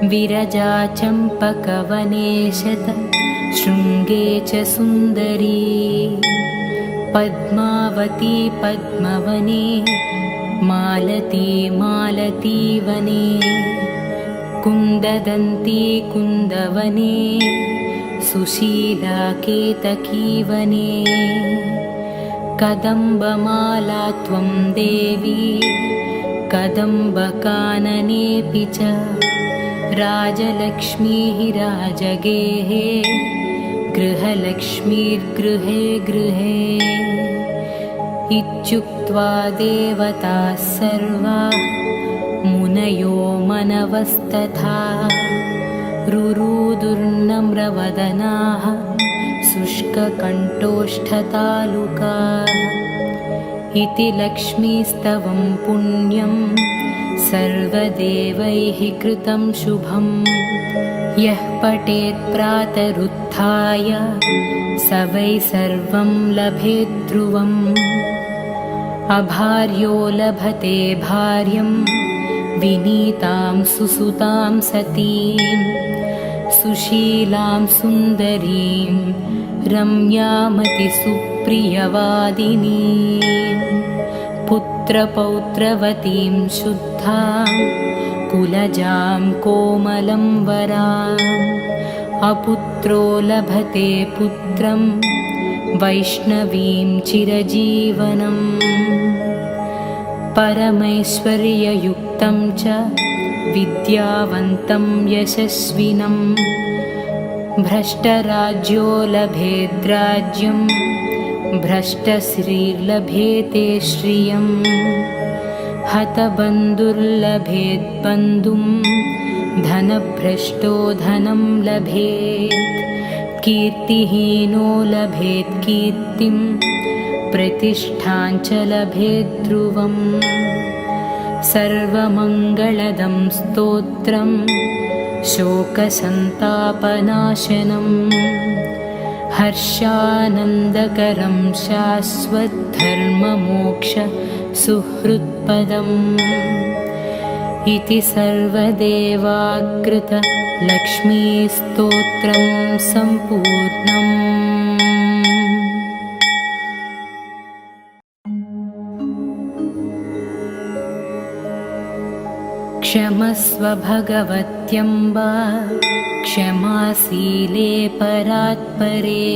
Speaker 1: विरजा चम्पकवने शृङ्गे च सुन्दरी पद्मावती पद्मवने मालती मालतीवने कुन्ददन्ती कुन्दवने सुशीला केतकीवने कदम्बमाला त्वं देवी कदम्बकाननेऽपि च राजलक्ष्मीः राजगेहे गृहलक्ष्मीर्गृहे गृहे इत्युक्त्वा देवताः सर्वाः मुनयो मनवस्तथा रुरुदुर्नम्रवदनाः शुष्ककण्ठोष्ठतालुकाः इति लक्ष्मीस्तवं पुण्यं सर्वदेवैः कृतं शुभं यः पठेत् प्रातरुत्थाय स वै सर्वं लभेत् ध्रुवम् अभार्यो लभते भार्यं विनीतां सुसुतां सतीं सुशीलां सुन्दरीं रम्यामतिसुप्रियवादिनीं पुत्रपौत्रवतीं शुद्धां कुलजां कोमलं वराम् अपुत्रो लभते पुत्रं वैष्णवीं चिरजीवनम् परमैश्वर्ययुक्तं च विद्यावन्तं यशस्विनं भ्रष्टराज्यो लभेद्राज्यं भ्रष्टश्रीर्लभेते श्रियं हतबन्धुर्लभेद्बन्धुं धनभ्रष्टो धनं लभेत् कीर्तिहीनो लभेत् कीर्तिं प्रतिष्ठां च लभेत् ध्रुवम् सर्वमङ्गलदं स्तोत्रं शोकसन्तापनाशनं हर्षानन्दकरं शाश्वतधर्ममोक्ष सुहृत्पदम् इति सर्वदेवाकृत लक्ष्मीस्तोत्रं सम्पूर्णम्। क्षमस्व भगवत्यम्बा क्षमाशीले परात्परे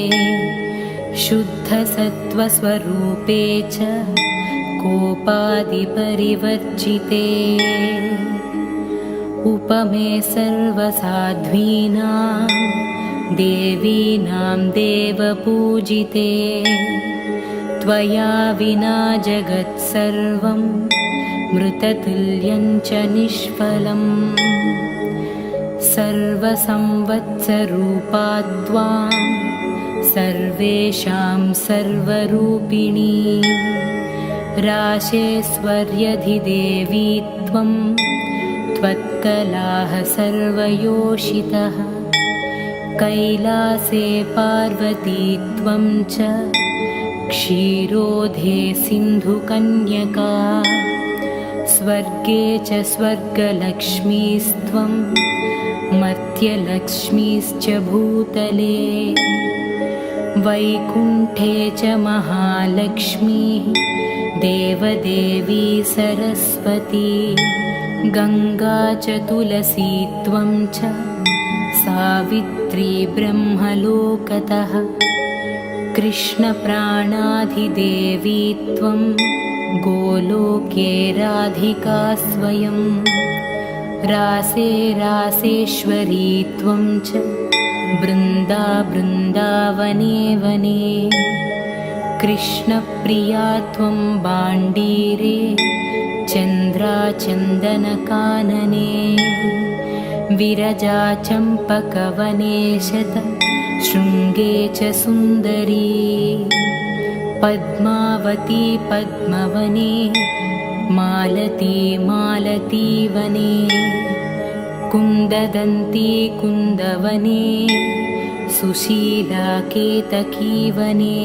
Speaker 1: शुद्धसत्त्वस्वरूपे च कोपादिपरिवर्जिते उपमे सर्वसाध्वीनां देवीनां देवपूजिते त्वया विना जगत्सर्वं मृततुल्यं च निष्फलम् सर्वसंवत्सरूपा त्वां सर्वेषां सर्वरूपिणी राशेश्वर्यधिदेवी त्वं त्वत्कलाः सर्वयोषितः कैलासे पार्वती त्वं च क्षीरोधे सिन्धुकन्यका स्वर्गे च स्वर्गलक्ष्मीस्त्वं मर्त्यलक्ष्मीश्च भूतले वैकुण्ठे च महालक्ष्मी देवदेवी सरस्वती गङ्गा च तुलसी त्वं च सावित्री ब्रह्मलोकतः कृष्णप्राणाधिदेवी त्वं गोलोके राधिका स्वयं रासे रासेश्वरी त्वं च बृन्दावने वने कृष्णप्रिया त्वं बाण्डीरे चन्द्राचन्दनकानने विरजा चम्पकवने शृङ्गे च सुन्दरी पद्मावती पद्मवने मालती मालतीवने कुन्ददन्ती कुन्दवने सुशीला केतकीवने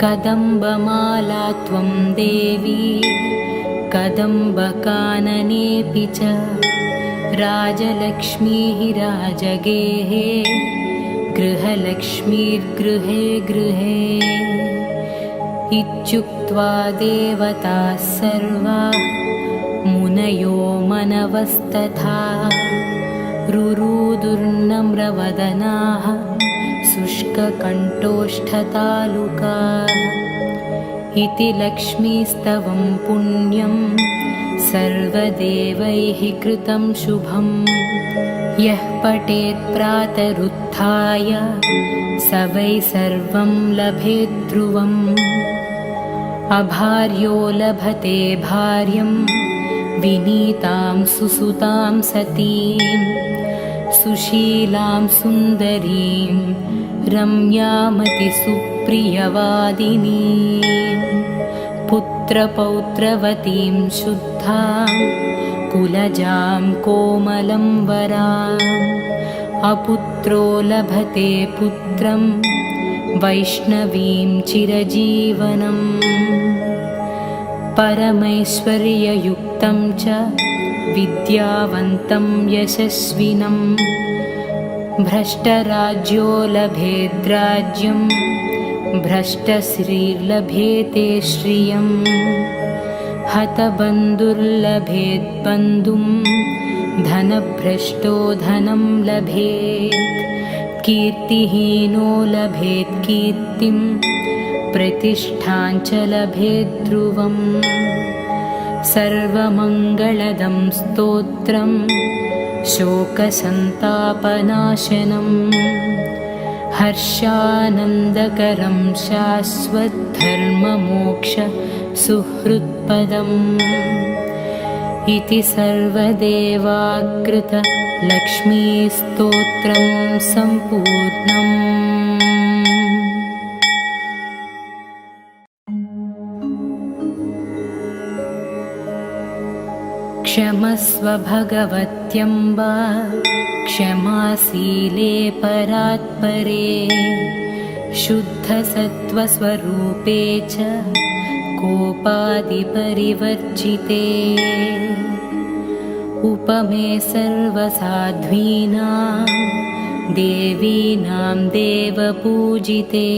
Speaker 1: कदम्बमाला त्वं देवी कदम्बकाननेऽपि च राजलक्ष्मीः राजगेः गृहलक्ष्मीर्गृहे गृहे इत्युक्त्वा देवताः सर्वा मुनयो मनवस्तथा रुरुदुर्नम्रवदनाः शुष्ककण्ठोष्ठतालुकाः इति लक्ष्मीस्तवं पुण्यं सर्वदेवैः कृतं शुभं यः पठेत् प्रातरुत्थाय स वै सर्वं लभेत् ध्रुवम् अभार्यो लभते भार्यं विनीतां सुसुतां सतीं सुशीलां सुन्दरीं रम्यामतिसुप्रियवादिनीं पुत्रपौत्रवतीं शुद्धां कुलजां कोमलं वराम् अपुत्रो लभते पुत्रं वैष्णवीं चिरजीवनम् परमैश्वर्ययुक्तं च विद्यावन्तं यशस्विनं भ्रष्टराज्यो लभेद्राज्यं भ्रष्टश्रीर्लभेते श्रियं हतबन्धुर्लभेद्बन्धुं धनभ्रष्टो धनं लभेत् कीर्तिहीनो लभेत् कीर्तिं प्रतिष्ठां च लभेत् ध्रुवम् सर्वमङ्गलदं स्तोत्रं शोकसन्तापनाशनं हर्षानन्दकरं शाश्वतधर्ममोक्ष सुहृत्पदम् इति सर्वदेवाकृत लक्ष्मीस्तोत्रं सम्पूर्णम्। क्षमस्व भगवत्यम्ब क्षमाशीले परात्परे शुद्धसत्त्वस्वरूपे च कोपादिपरिवर्जिते उपमे सर्वसाध्वीनां देवीनां देवपूजिते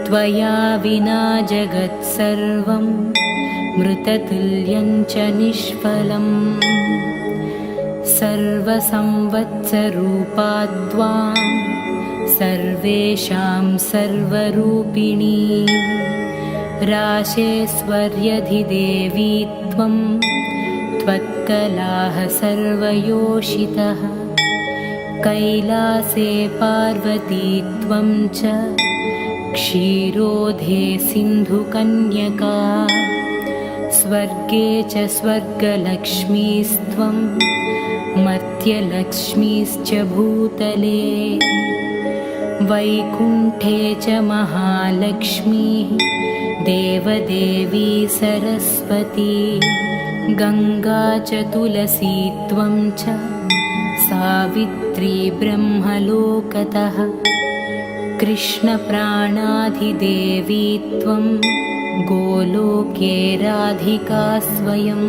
Speaker 1: त्वया विना जगत्सर्वं मृततुल्यं च निष्फलम् सर्वसंवत्सरूपाद्वां सर्वेषां सर्वरूपिणी राशेश्वर्यधिदेवी त्वं त्वत्कलाः सर्वयोषितः कैलासे पार्वती त्वं च क्षीरोधे सिन्धुकन्यका स्वर्गे च स्वर्गलक्ष्मीस्त्वं मर्त्यलक्ष्मीश्च भूतले वैकुण्ठे च महालक्ष्मीः देवदेवी सरस्वती गङ्गा च तुलसी त्वं च सावित्री ब्रह्मलोकतः कृष्णप्राणाधिदेवी त्वं गोलोके राधिका स्वयं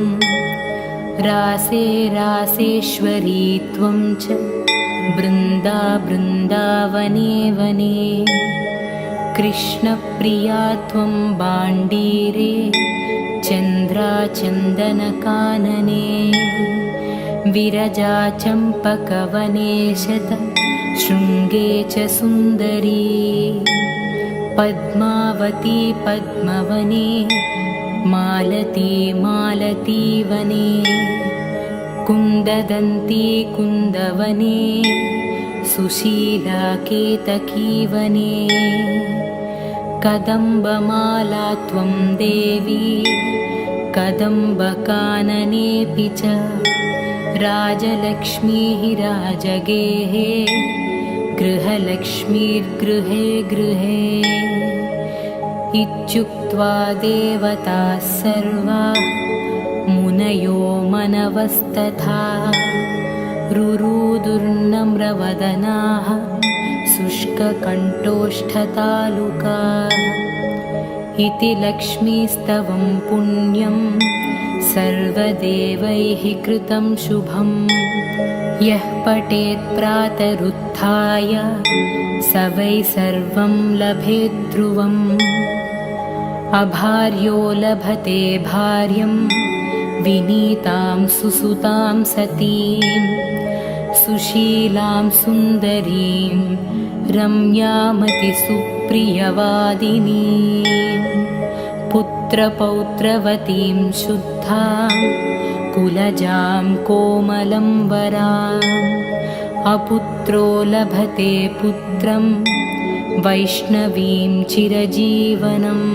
Speaker 1: रासे रासेश्वरी त्वं च बृन्दावने वने कृष्णप्रिया त्वं बाण्डीरे चन्द्राचन्दनकानने विरजा चम्पकवने शृङ्गे च सुन्दरी पद्मावती पद्मवने मालती मालतीवने कुन्ददन्ती कुन्दवने सुशीला केतकीवने कदम्बमाला त्वं देवी कदम्बकाननेऽपि च राजलक्ष्मीः राजगेहे गृहलक्ष्मीर्गृहे गृहे इत्युक्त्वा देवताः सर्वाः मुनयो मनवस्तथा रुरुदुर्नम्रवदनाः शुष्ककण्ठोष्ठतालुकाः इति लक्ष्मीस्तवं पुण्यं सर्वदेवैः कृतं शुभं यः पठेत् प्रातरुत्थाय स वै सर्वं लभेत् ध्रुवम् अभार्यो लभते भार्यं विनीतां सुसुतां सतीं सुशीलां सुन्दरीं रम्यामतिसुप्रियवादिनीं पुत्रपौत्रवतीं शुद्धां कुलजां कोमलं वराम् अपुत्रो लभते पुत्रं वैष्णवीं चिरजीवनम्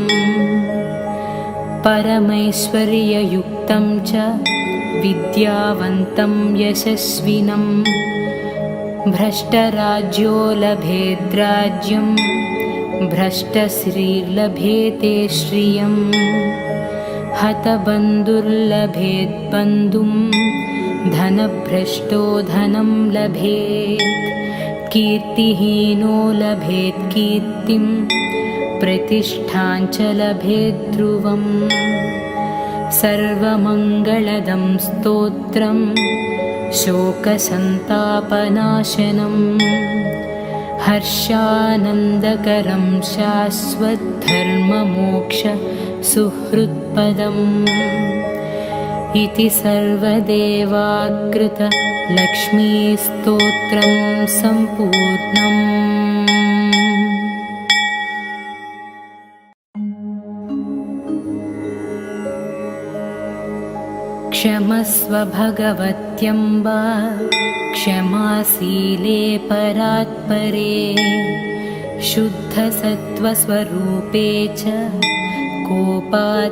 Speaker 1: परमैश्वर्ययुक्तं च विद्यावन्तं यशस्विनं भ्रष्टराज्यो लभेद्राज्यं भ्रष्टश्रीर्लभेते श्रियं हतबन्धुर्लभेद्बन्धुं धनभ्रष्टो धनं लभेत् कीर्तिहीनो लभेत् कीर्तिं प्रतिष्ठां च लभेत् ध्रुवम् सर्वमङ्गलदं स्तोत्रं शोकसन्तापनाशनं हर्षानन्दकरं शाश्वतधर्ममोक्ष सुहृत्पदम् इति सर्वदेवाकृत लक्ष्मीस्तोत्रं सम्पूर्णम्। क्षमस्व भगवत्यम्ब क्षमाशीले परात्परे शुद्धसत्त्वस्वरूपे च कोपादिपरिवर्जिते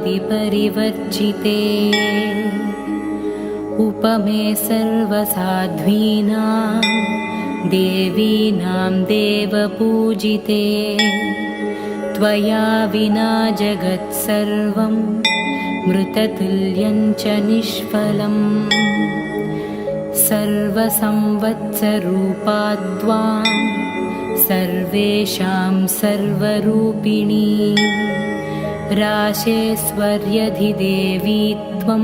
Speaker 1: उपमे सर्वसाध्वीनां देवीनां देवपूजिते त्वया विना जगत्सर्वं मृततुल्यं च निष्फलम् सर्वसंवत्सरूपा त्वां सर्वेषां सर्वरूपिणी राशेश्वर्यधिदेवी त्वं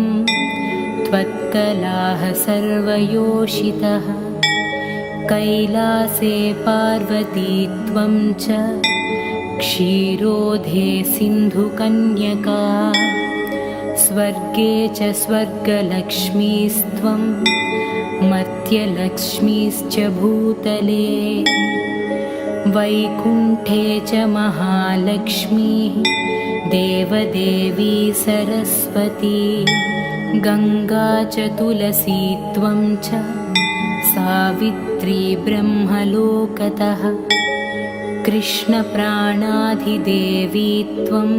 Speaker 1: त्वत्कलाः सर्वयोषितः कैलासे पार्वती त्वं च क्षीरोधे सिन्धुकन्यका स्वर्गे च स्वर्गलक्ष्मीस्त्वं मर्त्यलक्ष्मीश्च भूतले वैकुण्ठे च महालक्ष्मीः देवदेवी सरस्वती गङ्गा च तुलसी त्वं च सावित्री ब्रह्मलोकतः कृष्णप्राणाधिदेवी त्वं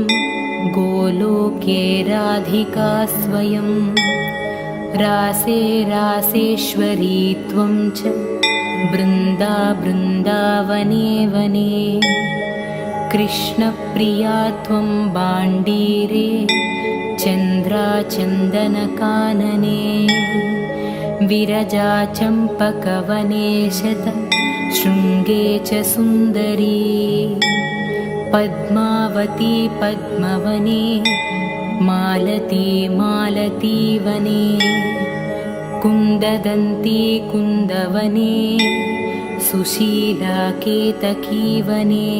Speaker 1: गोलोके राधिका स्वयं रासे रासेश्वरी त्वं च बृन्दावने वने कृष्णप्रिया त्वं बाण्डीरे चन्द्राचन्दनकानने विरजा चम्पकवने शृङ्गे च सुन्दरी पद्मावती पद्मवने मालती मालतीवने कुन्ददन्ती कुन्दवने सुशीला केतकीवने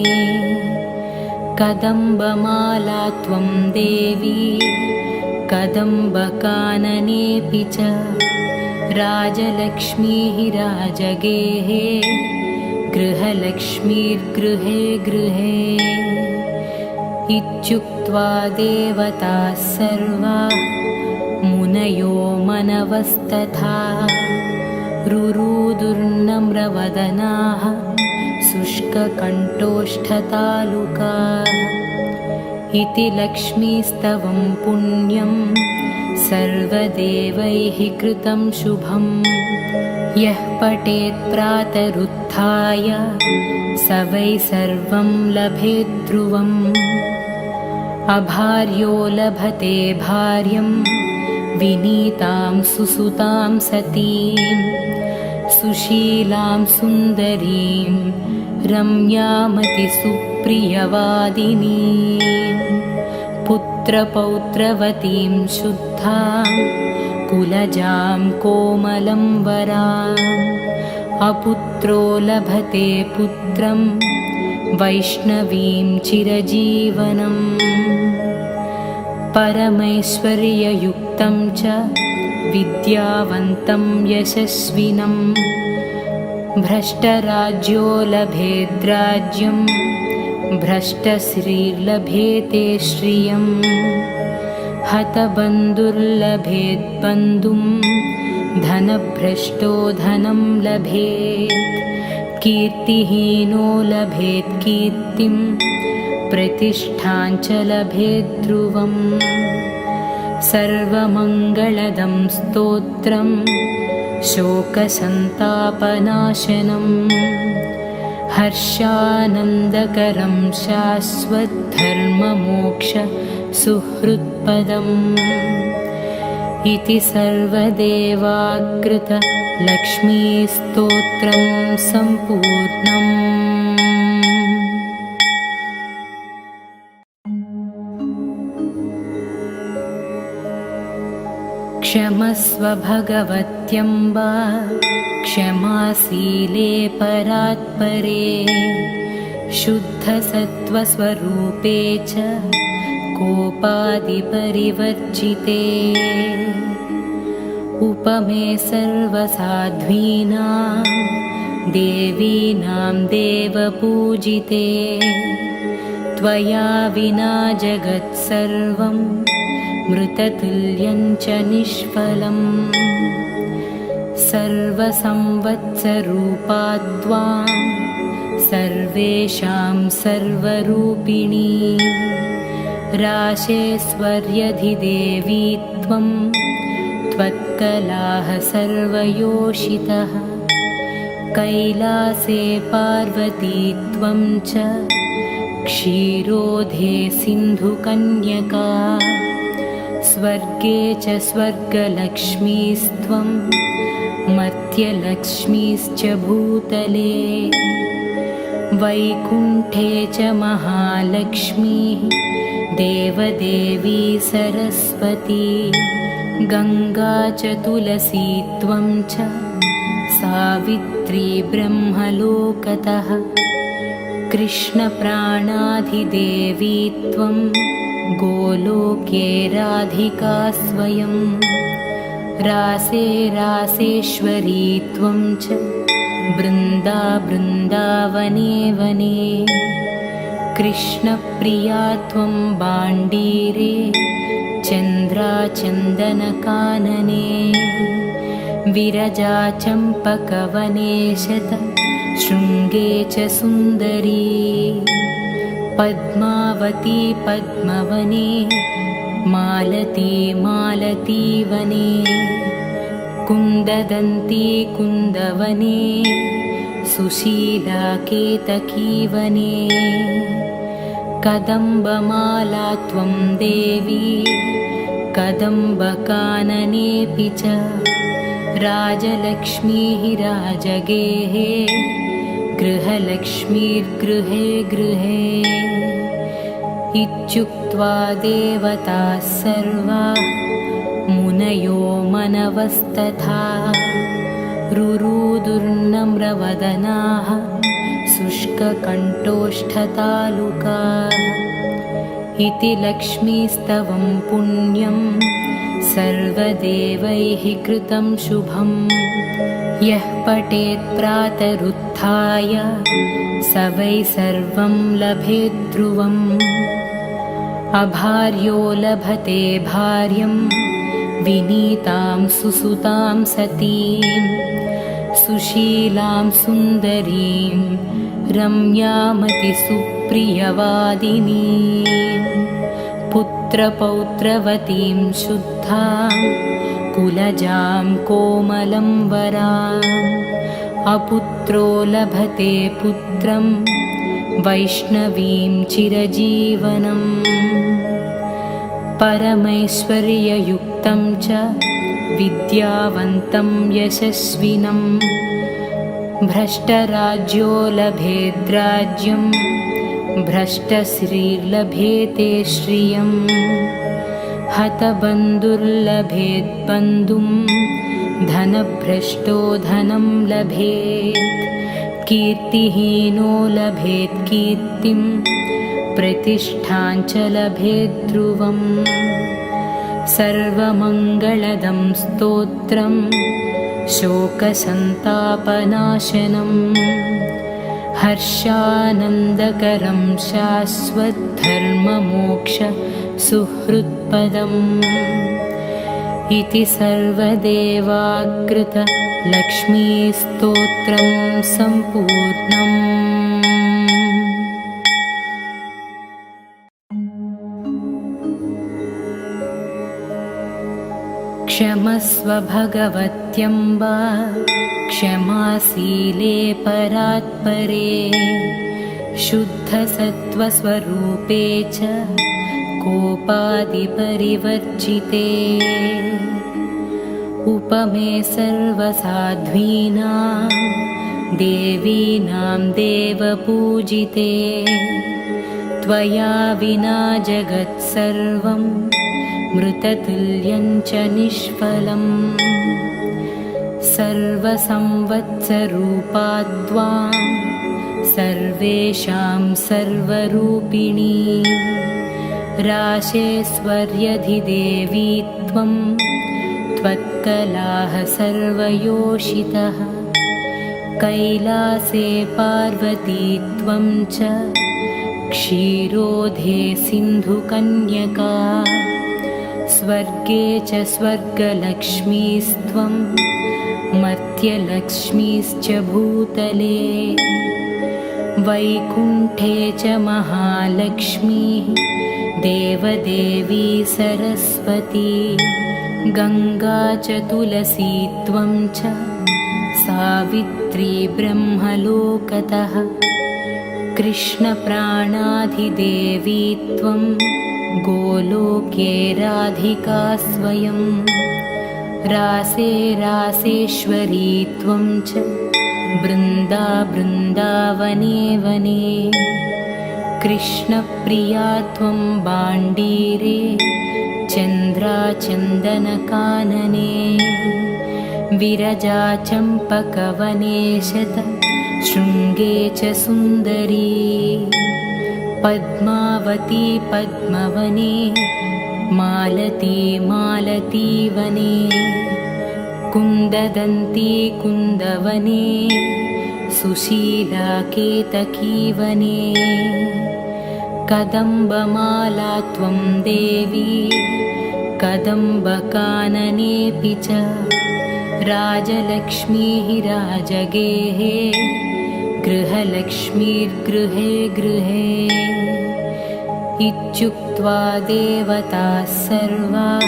Speaker 1: कदम्बमाला त्वं देवी कदम्बकाननेऽपि च राजलक्ष्मीः राजगेहे गृहलक्ष्मीर्गृहे गृहे इत्युक्त्वा देवताः सर्वाः मुनयो मनवस्तथा रुरुदुर्नम्रवदनाः शुष्ककण्ठोष्ठतालुकाः इति लक्ष्मीस्तवं पुण्यं सर्वदेवैः कृतं शुभं यः पठेत् प्रातरुत्थाय स वै सर्वं लभेत् ध्रुवम् अभार्यो लभते भार्यं विनीतां सुसुतां सतीं सुशीलां सुन्दरीं रम्यामतिसुप्रियवादिनीं पुत्रपौत्रवतीं शुद्धां कुलजां कोमलं वराम् अपुत्रो लभते पुत्रं वैष्णवीं चिरजीवनम् परमैश्वर्ययुक्तं च विद्यावन्तं यशस्विनं भ्रष्टराज्यो लभेद्राज्यं भ्रष्टश्रीर्लभेते श्रियं हतबन्धुर्लभेद्बन्धुं धनभ्रष्टो धनं लभेत् कीर्तिहीनो लभेत् कीर्तिं प्रतिष्ठां च लभेत् ध्रुवम् सर्वमङ्गलदं स्तोत्रं शोकसन्तापनाशनं हर्षानन्दकरं शाश्वतधर्ममोक्ष सुहृत्पदम् इति सर्वदेवाकृत लक्ष्मीस्तोत्रं सम्पूर्णम्। क्षमस्व भगवत्यम्बा क्षमाशीले परात्परे शुद्धसत्त्वस्वरूपे च कोपादिपरिवर्जिते उपमे सर्वसाध्वीनां देवीनां देवपूजिते त्वया विना जगत्सर्वं मृततुल्यं च निष्फलम् सर्वसंवत्सरूपा त्वां सर्वेषां सर्वरूपिणी राशेश्वर्यधिदेवी त्वं त्वत्कलाः सर्वयोषितः कैलासे पार्वती त्वं च क्षीरोधे सिन्धुकन्यका स्वर्गे च स्वर्गलक्ष्मीस्त्वं मर्त्यलक्ष्मीश्च भूतले वैकुण्ठे च महालक्ष्मीः देवदेवी सरस्वती गङ्गा च तुलसी त्वं च सावित्री ब्रह्मलोकतः कृष्णप्राणाधिदेवी त्वं गोलोके राधिका स्वयं रासे रासेश्वरी त्वं च बृन्दावने वने कृष्णप्रिया त्वं बाण्डीरे चन्द्राचन्दनकानने विरजा चम्पकवने शृङ्गे च सुन्दरी पद्मावती पद्मवने मालती मालतीवने कुन्ददन्ती कुन्दवने सुशीला केतकीवने कदम्बमाला त्वं देवी कदम्बकाननेऽपि च राजलक्ष्मीः राजगेः गृहलक्ष्मीर्गृहे गृहे इत्युक्त्वा देवताः सर्वाः मुनयो मनवस्तथा रुरुदुर्नम्रवदनाः शुष्ककण्ठोष्ठतालुकाः इति लक्ष्मीस्तवं पुण्यं सर्वदेवैः कृतं शुभं यः पठेत् प्रातरुत्थाय स वै सर्वं लभेत् ध्रुवम् अभार्यो लभते भार्यं विनीतां सुसुतां सतीं सुशीलां सुन्दरीं रम्यामतिसुप्रियवादिनीं पुत्रपौत्रवतीं शुद्धां कुलजां कोमलं वराम् अपुत्रो लभते पुत्रं वैष्णवीं चिरजीवनम् परमैश्वर्ययुक्तं च विद्यावन्तं यशस्विनं भ्रष्टराज्यो लभेद्राज्यं भ्रष्टश्रीर्लभेते श्रियं हतबन्धुर्लभेद्बन्धुं धनभ्रष्टो धनं लभेत् कीर्तिहीनो लभेत् कीर्तिं प्रतिष्ठां च लभेत् ध्रुवम् सर्वमङ्गलदं स्तोत्रं शोकसन्तापनाशनं हर्षानन्दकरं शाश्वतधर्ममोक्ष सुहृत्पदम् इति सर्वदेवाकृत लक्ष्मीस्तोत्रं सम्पूर्णम्। क्षमस्व भगवत्यम्बा क्षमाशीले परात्परे शुद्धसत्त्वस्वरूपे च कोपादिपरिवर्जिते उपमे सर्वसाध्वीनां देवीनां देवपूजिते त्वया विना जगत्सर्वं मृततुल्यं च निष्फलम् सर्वसंवत्सरूपा त्वां सर्वेषां सर्वरूपिणी राशेश्वर्यधिदेवी त्वं त्वत्कलाः सर्वयोषितः कैलासे पार्वती त्वं च क्षीरोधे सिन्धुकन्यका स्वर्गे च स्वर्गलक्ष्मीस्त्वं मर्त्यलक्ष्मीश्च भूतले वैकुण्ठे च महालक्ष्मीः देवदेवी सरस्वती गङ्गा च तुलसी त्वं च सावित्री ब्रह्मलोकतः कृष्णप्राणाधिदेवी त्वं गोलोके राधिका स्वयं रासे रासेश्वरी त्वं च बृन्दा बृन्दावने वने कृष्णप्रिया त्वं बाण्डीरे चन्द्राचन्दनकानने विरजा चम्पकवने शत शृङ्गे च सुन्दरी पद्मावती पद्मवने मालती मालतीवने कुन्ददन्ती कुन्दवने सुशीला केतकीवने कदम्बमाला त्वं देवी कदम्बकाननेऽपि च राजलक्ष्मीः राजगेः गृहलक्ष्मीर्गृहे गृहे इत्युक्त्वा देवताः सर्वाः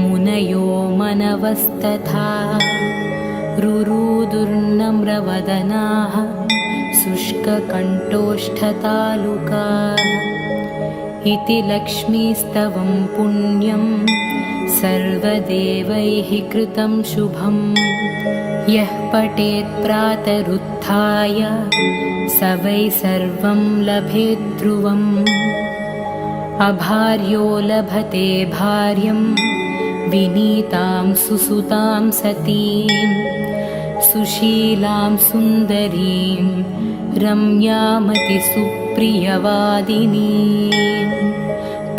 Speaker 1: मुनयो मनवस्तथा रुरुदुर्नम्रवदनाः शुष्ककण्ठोष्ठतालुकाः इति लक्ष्मीस्तवं पुण्यं सर्वदेवैः कृतं शुभं यः पठेत् प्रातरुत्थाय स वै सर्वं लभेत् ध्रुवम् अभार्यो लभते भार्यं विनीतां सुसुतां सतीं सुशीलां सुन्दरीं रम्यामतिसुप्रियवादिनीं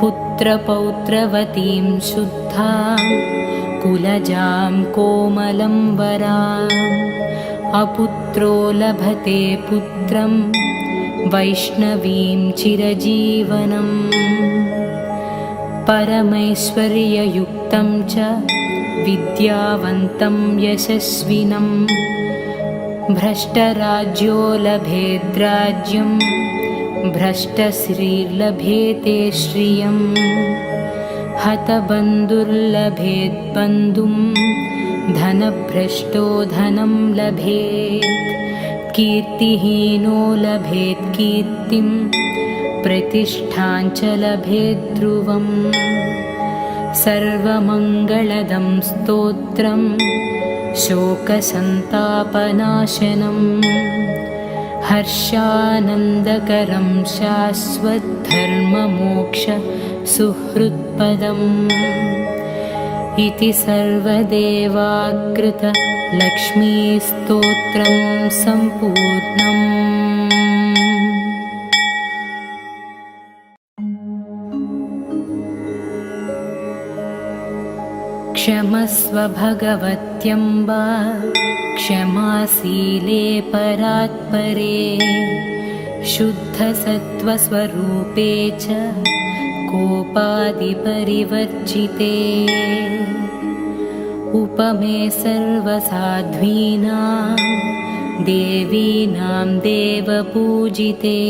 Speaker 1: पुत्रपौत्रवतीं शुद्धां कुलजां कोमलं वराम् अपुत्रो लभते पुत्रं वैष्णवीं चिरजीवनम् परमैश्वर्ययुक्तं च विद्यावन्तं यशस्विनं भ्रष्टराज्यो लभेद्राज्यं भ्रष्टश्रीर्लभेते श्रियं हतबन्धुर्लभेद्बन्धुं धनभ्रष्टो धनं लभेत् कीर्तिहीनो लभेत् कीर्तिं प्रतिष्ठां च लभेत् ध्रुवम् सर्वमङ्गलदं स्तोत्रं शोकसन्तापनाशनं हर्षानन्दकरं शाश्वतधर्ममोक्ष सुहृत्पदम् इति सर्वदेवाकृत लक्ष्मीस्तोत्रं सम्पूर्णम्। क्षमस्व भगवत्यम्बा क्षमाशीले परात्परे शुद्धसत्त्वस्वरूपे च कोपादिपरिवर्जिते उपमे सर्वसाध्वीनां देवीनां देवपूजिते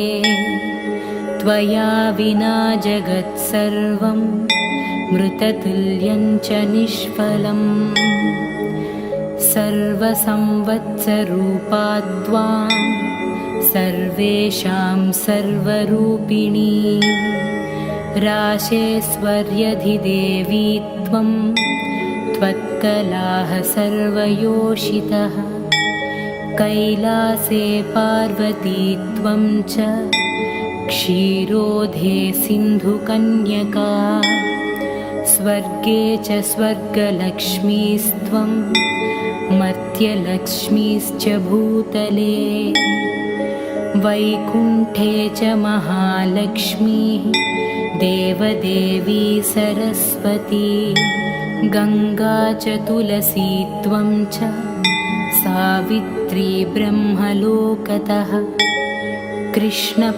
Speaker 1: त्वया विना जगत्सर्वं मृततुल्यं च निष्फलम् सर्वसंवत्सरूपा त्वां सर्वेषां सर्वरूपिणी राशेश्वर्यधिदेवी त्वं त्वत्कलाः सर्वयोषितः कैलासे पार्वती त्वं च क्षीरोधे सिन्धुकन्यका स्वर्गे च स्वर्गलक्ष्मीस्त्वं मर्त्यलक्ष्मीश्च भूतले वैकुण्ठे च महालक्ष्मीः देवदेवी सरस्वती गङ्गा च तुलसी त्वं च सावित्री ब्रह्मलोकतः कृष्णप्राणाधिदेवी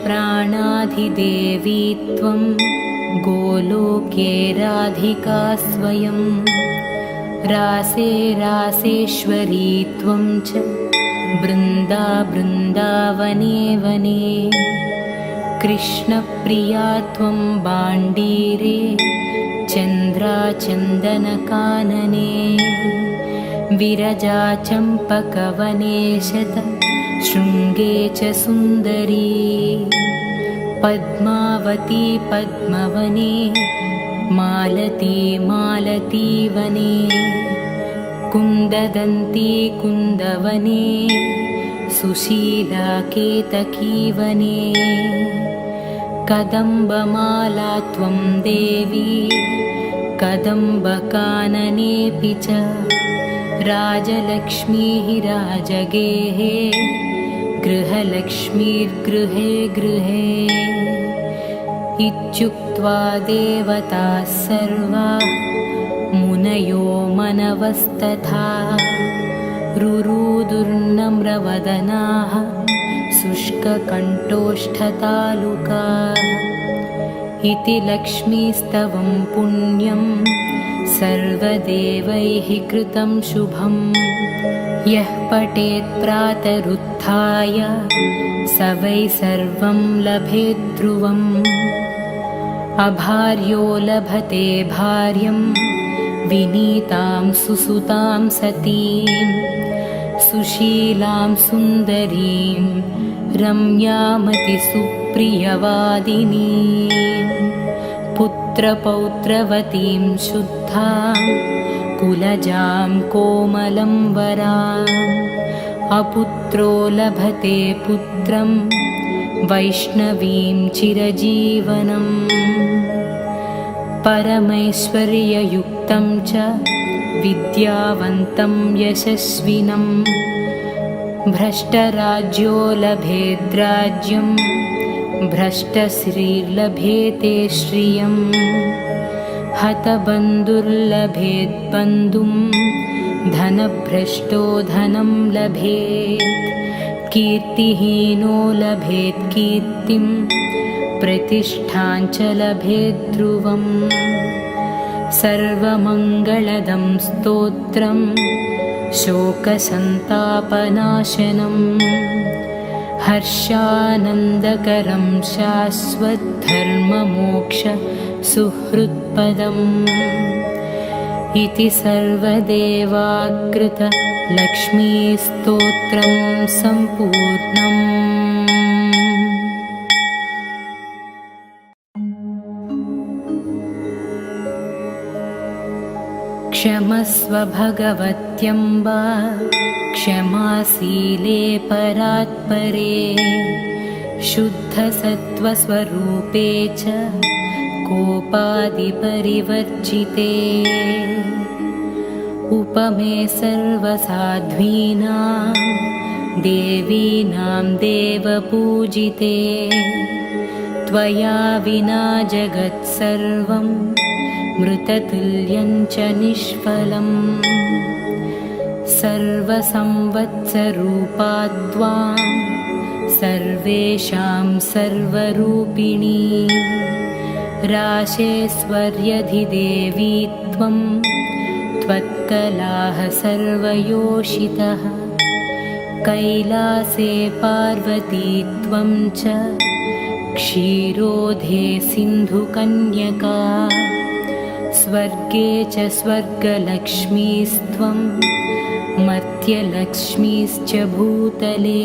Speaker 1: त्वं गोलोके राधिका स्वयं रासे रासेश्वरी त्वं च बृन्दा बृन्दावने वने कृष्णप्रिया त्वं बाण्डीरे चन्द्राचन्दनकानने विरजा चम्पकवने शत शृङ्गे च सुन्दरी पद्मावती पद्मवने मालती मालतीवने कुन्ददन्ती कुन्दवने सुशीला केतकीवने कदम्बमाला त्वं देवी कदम्बकाननेऽपि च राजलक्ष्मीः राजगेः गृहलक्ष्मीर्गृहे गृहे इत्युक्त्वा देवताः सर्वाः मुनयो मनवस्तथा रुरुदुर्नम्रवदनाः शुष्ककण्ठोष्ठतालुकाः इति लक्ष्मीस्तवं पुण्यं सर्वदेवैः कृतं शुभं यः पठेत् प्रातरुत्थाय स वै सर्वं लभेत् ध्रुवम् अभार्यो लभते भार्यं विनीतां सुसुतां सतीं सुशीलां सुन्दरीं रम्यामतिसुप्रियवादिनीं पुत्रपौत्रवतीं शुद्धां कुलजां कोमलं वराम् अपुत्रो लभते पुत्रं वैष्णवीं चिरजीवनम् परमैश्वर्ययुक्तं च विद्यावन्तं यशस्विनं भ्रष्टराज्यो लभेद्राज्यं भ्रष्टश्रीर्लभेते श्रियं हतबन्धुर्लभेद्बन्धुं धनभ्रष्टो धनं लभेत् कीर्तिहीनो लभेत् कीर्तिं प्रतिष्ठां च लभेत् ध्रुवम् सर्वमङ्गलदं स्तोत्रं शोकसन्तापनाशनं हर्षानन्दकरं शाश्वतधर्ममोक्ष सुहृत्पदम् इति सर्वदेवाकृत लक्ष्मीस्तोत्रं सम्पूर्णम्। क्षमस्व भगवत्यम्बा क्षमाशीले परात्परे शुद्धसत्त्वस्वरूपे च कोपादिपरिवर्जिते उपमे सर्वसाध्वीनां देवीनां देवपूजिते त्वया विना जगत्सर्वं मृततुल्यं च निष्फलम् सर्वसंवत्सरूपा त्वां सर्वेषां सर्वरूपिणी राशेश्वर्यधिदेवी त्वं त्वत्कलाः सर्वयोषितः कैलासे पार्वती त्वं च क्षीरोधे सिन्धुकन्यका स्वर्गे च स्वर्गलक्ष्मीस्त्वं मर्त्यलक्ष्मीश्च भूतले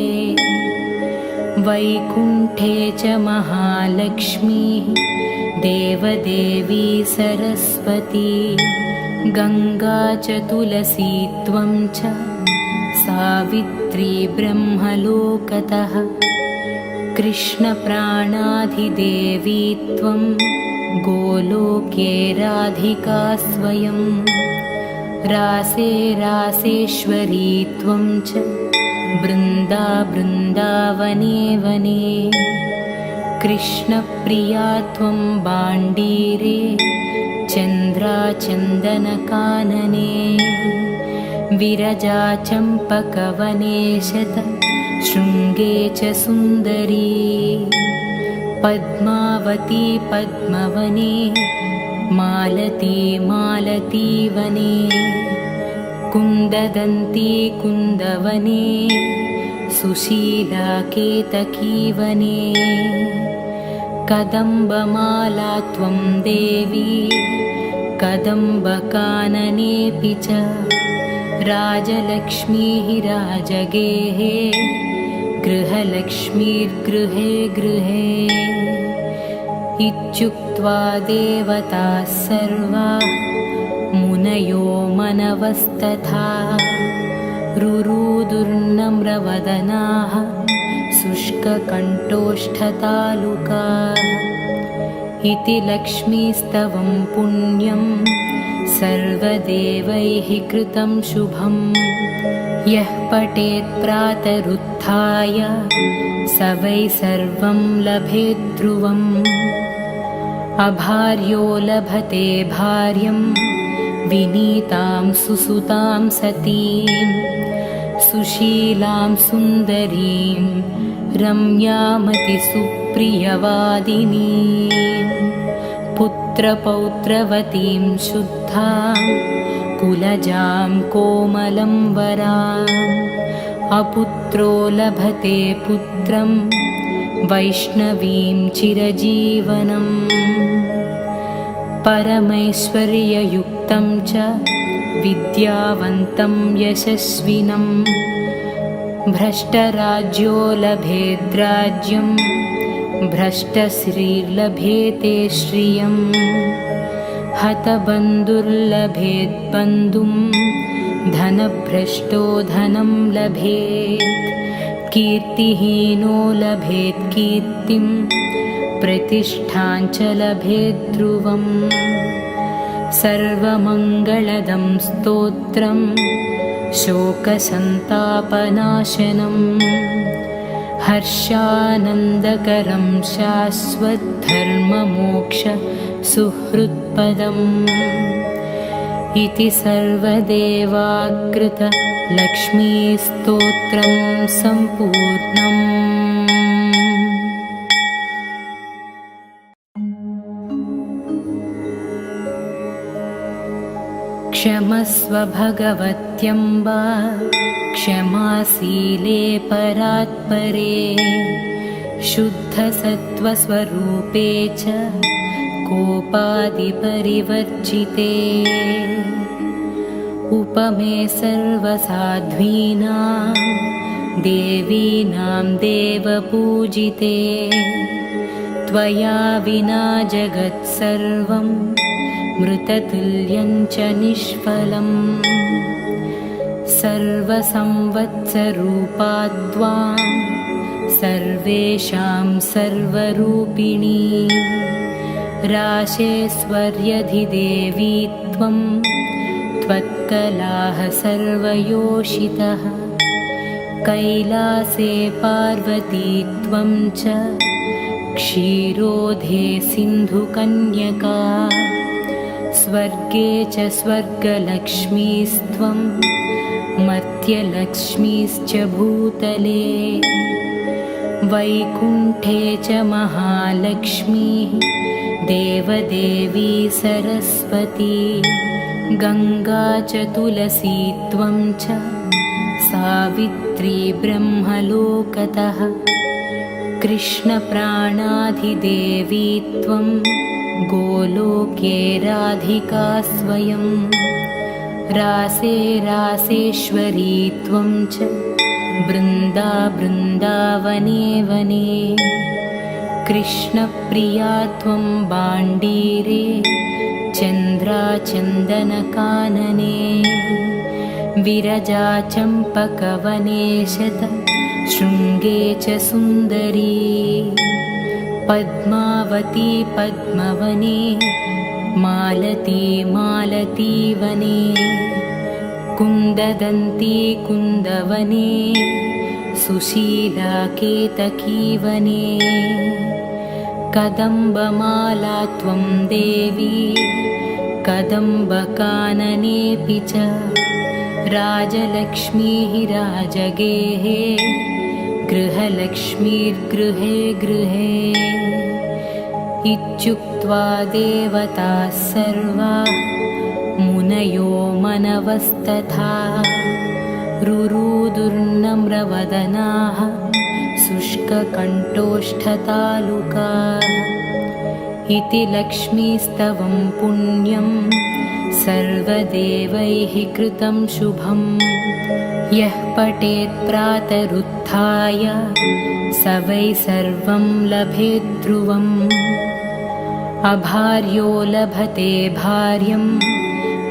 Speaker 1: वैकुण्ठे च महालक्ष्मीः देवदेवी सरस्वती गङ्गा च तुलसी त्वं च सावित्री ब्रह्मलोकतः कृष्णप्राणाधिदेवी त्वं गोलोके राधिका स्वयं रासे रासेश्वरी त्वं च बृन्दा बृन्दावने वने कृष्णप्रिया त्वं बाण्डीरे चन्द्राचन्दनकानने विरजा चम्पकवने शृङ्गे च सुन्दरी पद्मावती पद्मवने मालती मालतीवने कुन्ददन्ती कुन्दवने सुशीला केतकीवने कदम्बमाला त्वं देवी कदम्बकाननेऽपि च राजलक्ष्मीः राजगेः गृहलक्ष्मीर्गृहे गृहे इत्युक्त्वा देवताः सर्वाः मुनयो मनवस्तथा रुरुदुर्नम्रवदनाः शुष्ककण्ठोष्ठतालुकाः। इति लक्ष्मीस्तवं पुण्यं सर्वदेवैः कृतं शुभं यः पठेत् प्रातरुत्थाय स वै सर्वं लभेत् ध्रुवम्। अभार्यो लभते भार्यं विनीतां सुसुतां सतीं सुशीलां सुन्दरीं रम्यामतिसुप्रियवादिनीं पुत्रपौत्रवतीं शुद्धां कुलजां कोमलं वराम्। अपुत्रो लभते पुत्रं वैष्णवीं चिरजीवनम्। परमैश्वर्ययुक्तं च विद्यावन्तं यशस्विनं भ्रष्टराज्यो लभेद्राज्यं भ्रष्टश्रीर्लभेते श्रियं हतबन्धुर्लभेद्बन्धुं धनभ्रष्टो धनं लभेत् कीर्तिहीनो लभेत् कीर्तिं प्रतिष्ठां च लभेत् ध्रुवम्। सर्वमङ्गलदं स्तोत्रं शोकसन्तापनाशनं हर्षानन्दकरं शाश्वतधर्ममोक्ष सुहृत्पदम्। इति सर्वदेवाकृत लक्ष्मीस्तोत्रं सम्पूर्णम्। क्षमस्व भगवत्यम्बा क्षमाशीले परात्परे शुद्धसत्त्वस्वरूपे च कोपादिपरिवर्जिते। उपमे सर्वसाध्वीनां देवीनां देवपूजिते त्वया विना जगत्सर्वं मृततुल्यं च निष्फलम्। सर्वसंवत्सरूपा त्वां सर्वेषां सर्वरूपिणी राशेश्वर्यधिदेवी त्वं त्वत्कलाः सर्वयोषितः। कैलासे पार्वती त्वं च क्षीरोधे सिन्धुकन्यका स्वर्गे च स्वर्गलक्ष्मीस्त्वं मर्त्यलक्ष्मीश्च भूतले। वैकुण्ठे च महालक्ष्मीः देवदेवी सरस्वती गङ्गा च तुलसी त्वं च सावित्री ब्रह्मलोकतः। कृष्णप्राणाधिदेवी त्वं गोलोके राधिका स्वयं। रासे रासेश्वरी त्वं च बृन्दावने वने। कृष्णप्रिया त्वं बाण्डीरे चन्द्राचन्दनकानने। विरजा चम्पकवने शतशृङ्गे च सुन्दरी। पद्मावती पद्मवने मालती मालतीवने। कुन्ददन्ती कुन्दवने सुशीला केतकीवने। कदम्बमाला त्वं देवी कदम्बकाननेऽपि च। राजलक्ष्मीः राजगेः गृहलक्ष्मीर्गृहे गृहे। इत्युक्त्वा देवताः सर्वाः मुनयो मनवस्तथा रुरुदुर्नम्रवदनाः शुष्ककण्ठोष्ठतालुकाः। इति लक्ष्मीस्तवं पुण्यं सर्वदेवैः कृतं शुभं यः पठेत् प्रातरुत्थाय स वै सर्वं लभेत् ध्रुवम्। अभार्यो लभते भार्यं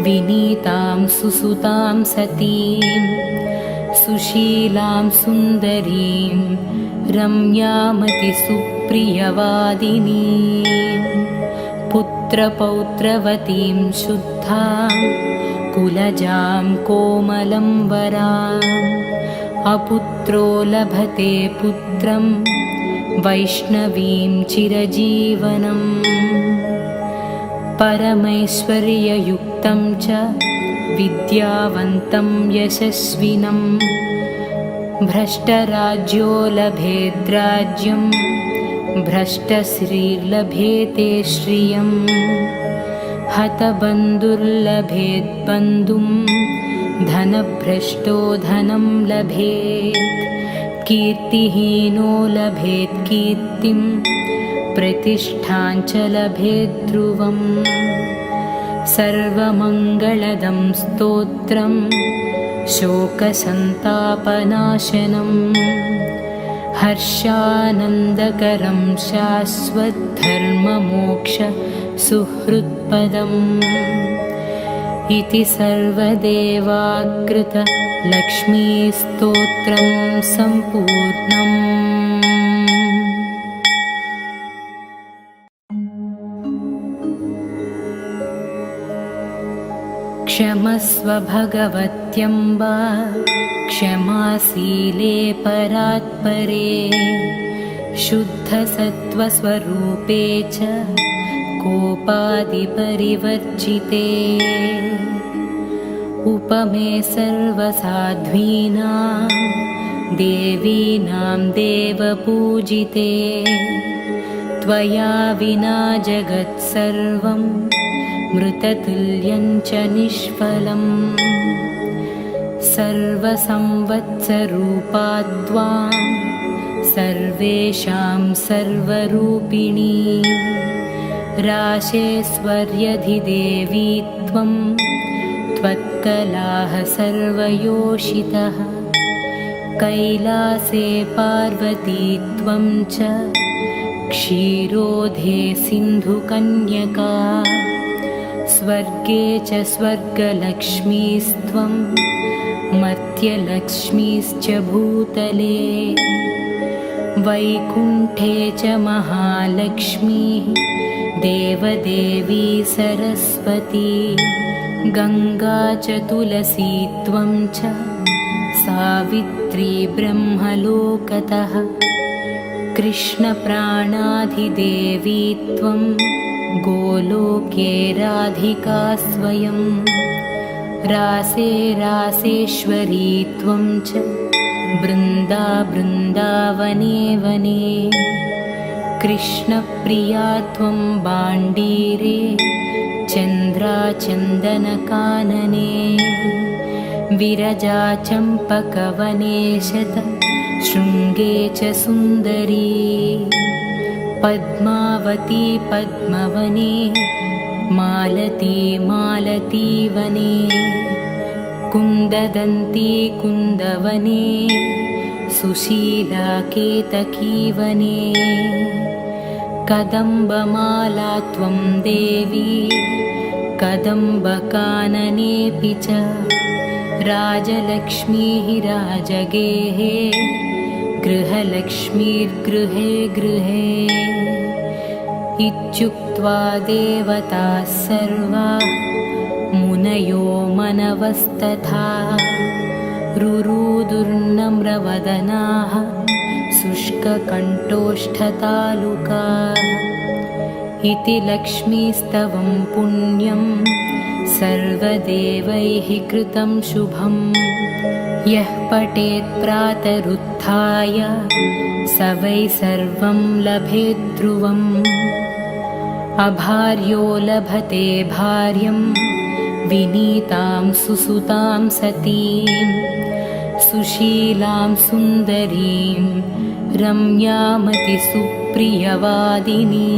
Speaker 1: विनीतां सुसुतां सतीं सुशीलां सुन्दरीं रम्यामतिसुप्रियवादिनीं पुत्रपौत्रवतीं शुद्धां कुलजां कोमलं वराम् अपुत्रो लभते पुत्रं वैष्णवीं चिरजीवनम् परमैश्वर्ययुक्तं च विद्यावन्तं यशस्विनं भ्रष्टराज्यो लभेद्राज्यं भ्रष्टश्रीर्लभेते श्रियं हतबन्धुर्लभेद्बन्धुं धनभ्रष्टो धनं लभेत् कीर्तिहीनो लभेत् कीर्तिं प्रतिष्ठां च लभेत् ध्रुवम् सर्वमङ्गलदं स्तोत्रं शोकसन्तापनाशनं हर्षानन्दकरं शाश्वतधर्ममोक्षसुहृत्पदम् इति सर्वदेवाकृतलक्ष्मीस्तोत्रं सम्पूर्णम्। क्षमस्व भगवत्यम्बा क्षमाशीले परात्परे शुद्धसत्त्वस्वरूपे च कोपादिपरिवर्जिते उपमे सर्वसाध्वीनां देवीनां देवपूजिते त्वया विना जगत्सर्वं मृततुल्यं च निष्फलम् सर्वसंवत्सरूपा त्वां सर्वेषां सर्वरूपिणी राशेश्वर्यधिदेवी त्वं त्वत्कलाः सर्वयोषितः कैलासे पार्वती त्वं च क्षीरोधे सिन्धुकन्यका स्वर्गे च स्वर्गलक्ष्मीस्त्वं मर्त्यलक्ष्मीश्च भूतले वैकुण्ठे च महालक्ष्मीः देवदेवी सरस्वती गङ्गा च तुलसी त्वं च सावित्री ब्रह्मलोकतः कृष्णप्राणाधिदेवी त्वं गोलोके राधिका स्वयं रासे रासेश्वरी त्वं च बृन्दा बृन्दावने वने कृष्णप्रिया त्वं बाण्डीरे चन्द्राचन्दनकानने विरजा चम्पकवने शतशृङ्गे च सुन्दरी पद्मावती पद्मवने मालती मालतीवने कुन्ददन्ती कुन्दवने सुशीला केतकीवने कदम्बमाला त्वं देवी कदम्बकाननेऽपि च राजलक्ष्मीः राजगेः गृहलक्ष्मीर्गृहे गृहे इत्युक्त्वा देवताः सर्वाः मुनयो मनवस्तथा रुरुदुर्नम्रवदनाः शुष्ककण्ठोष्ठतालुकाः इति लक्ष्मीस्तवं पुण्यं सर्वदेवैः कृतं शुभं यः पठेत् प्रातरुत्थाय स वै सर्वं लभेत् ध्रुवम् अभार्यो लभते भार्यं विनीतां सुसुतां सतीं सुशीलां सुन्दरीं रम्यामतिसुप्रियवादिनीं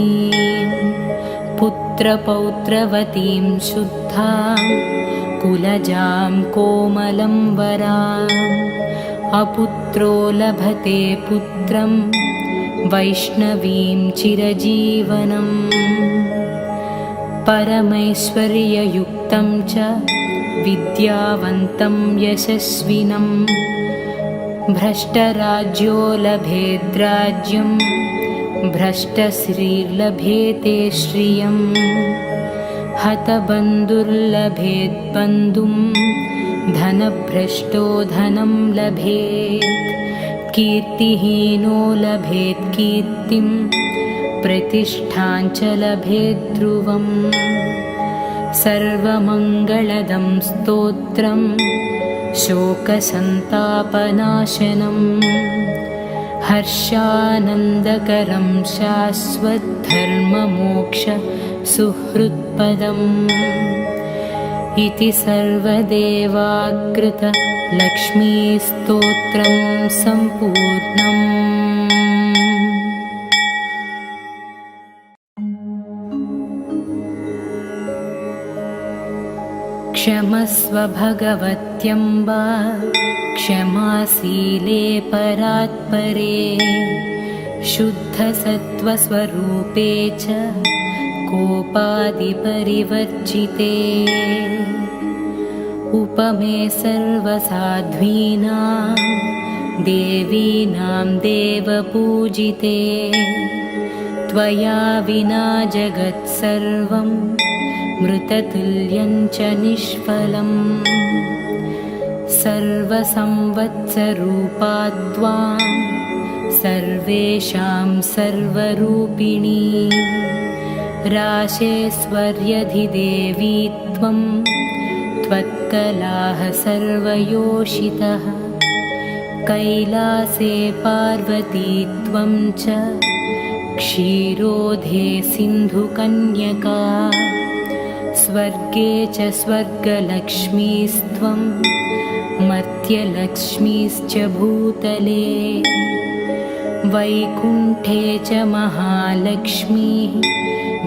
Speaker 1: पुत्रपौत्रवतीं शुद्धां कुलजां कोमलं वराम् अपुत्रो लभते पुत्रं वैष्णवीं चिरजीवनम् परमैश्वर्ययुक्तं च विद्यावन्तं यशस्विनं भ्रष्टराज्यो लभेद्राज्यं भ्रष्टश्रीर्लभेते श्रियं हतबन्धुर्लभेद्बन्धुं धनभ्रष्टो धनं लभेत् कीर्तिहीनो लभेत् कीर्तिं प्रतिष्ठां च लभेत् ध्रुवम् सर्वमङ्गलदं स्तोत्रं शोकसन्तापनाशनं हर्षानन्दकरं शाश्वतधर्ममोक्ष सुहृत्पदम् इति सर्वदेवाकृत लक्ष्मीस्तोत्रं सम्पूर्णम्। क्षमस्व भगवत्यम्बा क्षमाशीले परात्परे शुद्धसत्त्वस्वरूपे च कोपादिपरिवर्जिते उपमे सर्वसाध्वीनां देवीनां देवपूजिते त्वया विना जगत्सर्वं मृततुल्यं च निष्फलम् सर्वसंवत्सरूपा त्वां सर्वेषां सर्वरूपिणी राशेश्वर्यधिदेवी त्वं त्वत्कलाः सर्वयोषितः कैलासे पार्वती त्वं च क्षीरोधे सिन्धुकन्यका स्वर्गे च स्वर्गलक्ष्मीस्त्वं मर्त्यलक्ष्मीश्च भूतले वैकुण्ठे च महालक्ष्मीः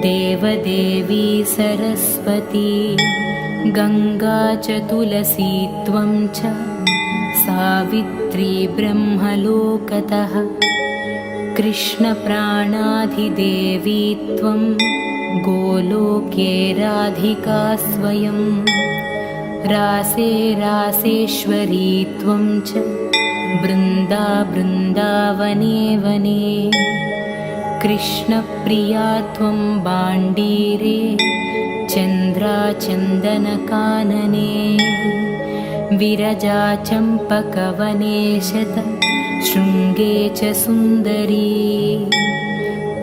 Speaker 1: देवदेवी सरस्वती गङ्गा च तुलसी त्वं च सावित्री ब्रह्मलोकतः कृष्णप्राणाधिदेवी त्वं गोलोके राधिका स्वयं रासे रासेश्वरी त्वं च बृन्दावने वने कृष्णप्रिया त्वं बाण्डीरे चन्द्राचन्दनकानने विरजा चम्पकवने शृङ्गे च सुन्दरी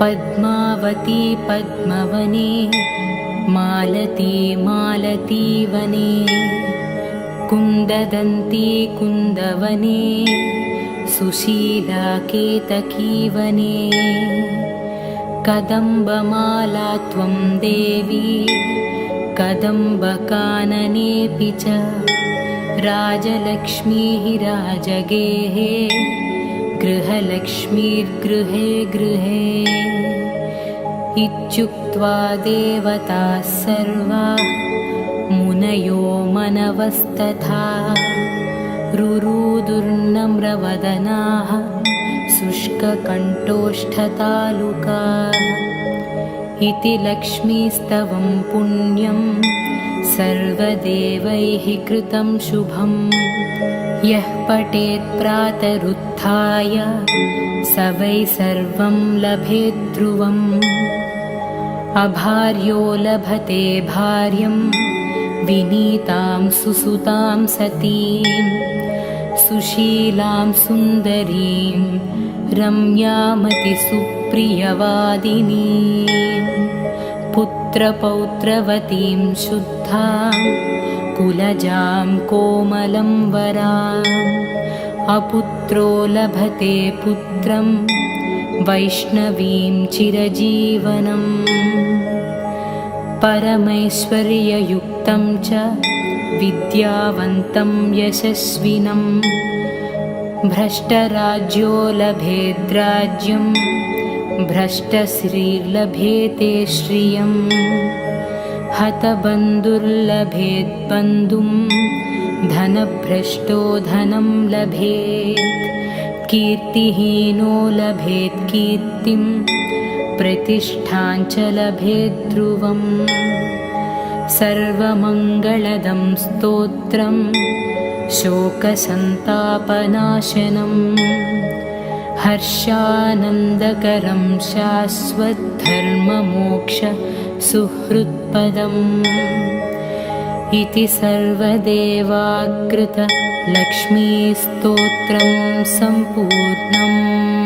Speaker 1: पद्मावती पद्मवने मालती मालतीवने कुन्ददन्ती कुन्दवने सुशीला केतकीवने कदम्बमाला त्वं देवी कदम्बकाननेऽपि च राजलक्ष्मीः राजगेः गृहलक्ष्मीर्गृहे गृहे इत्युक्त्वा देवताः सर्वाः मुनयो मनवस्तथा रुरुदुर्नम्रवदनाः शुष्ककण्ठोष्ठतालुकाः इति लक्ष्मीस्तवं पुण्यं सर्वदेवैः कृतं शुभं यः पठेत् प्रातरुत्थाय स वै सर्वं लभेत् ध्रुवम् अभार्यो लभते भार्यं विनीतां सुसुतां सतीं सुशीलां सुन्दरीं रम्यामतिसुप्रियवादिनीं पुत्रपौत्रवतीं शुद्धां कुलजां कोमलं वराम् अपुत्रो लभते पुत्रं वैष्णवीं चिरजीवनम् परमैश्वर्ययुक्तं च विद्यावन्तं यशस्विनं भ्रष्टराज्यो लभेद्राज्यं भ्रष्टश्रीर्लभेते श्रियं हतबन्धुर्लभेद्बन्धुं धनभ्रष्टो धनं लभेत् कीर्तिहीनो लभेत् कीर्तिं प्रतिष्ठां च लभेत् ध्रुवम् सर्वमङ्गलदं स्तोत्रं शोकसन्तापनाशनं हर्षानन्दकरं शाश्वतधर्ममोक्षसुहृत्पदम् इति सर्वदेवाकृतलक्ष्मीस्तोत्रं सम्पूर्णम्।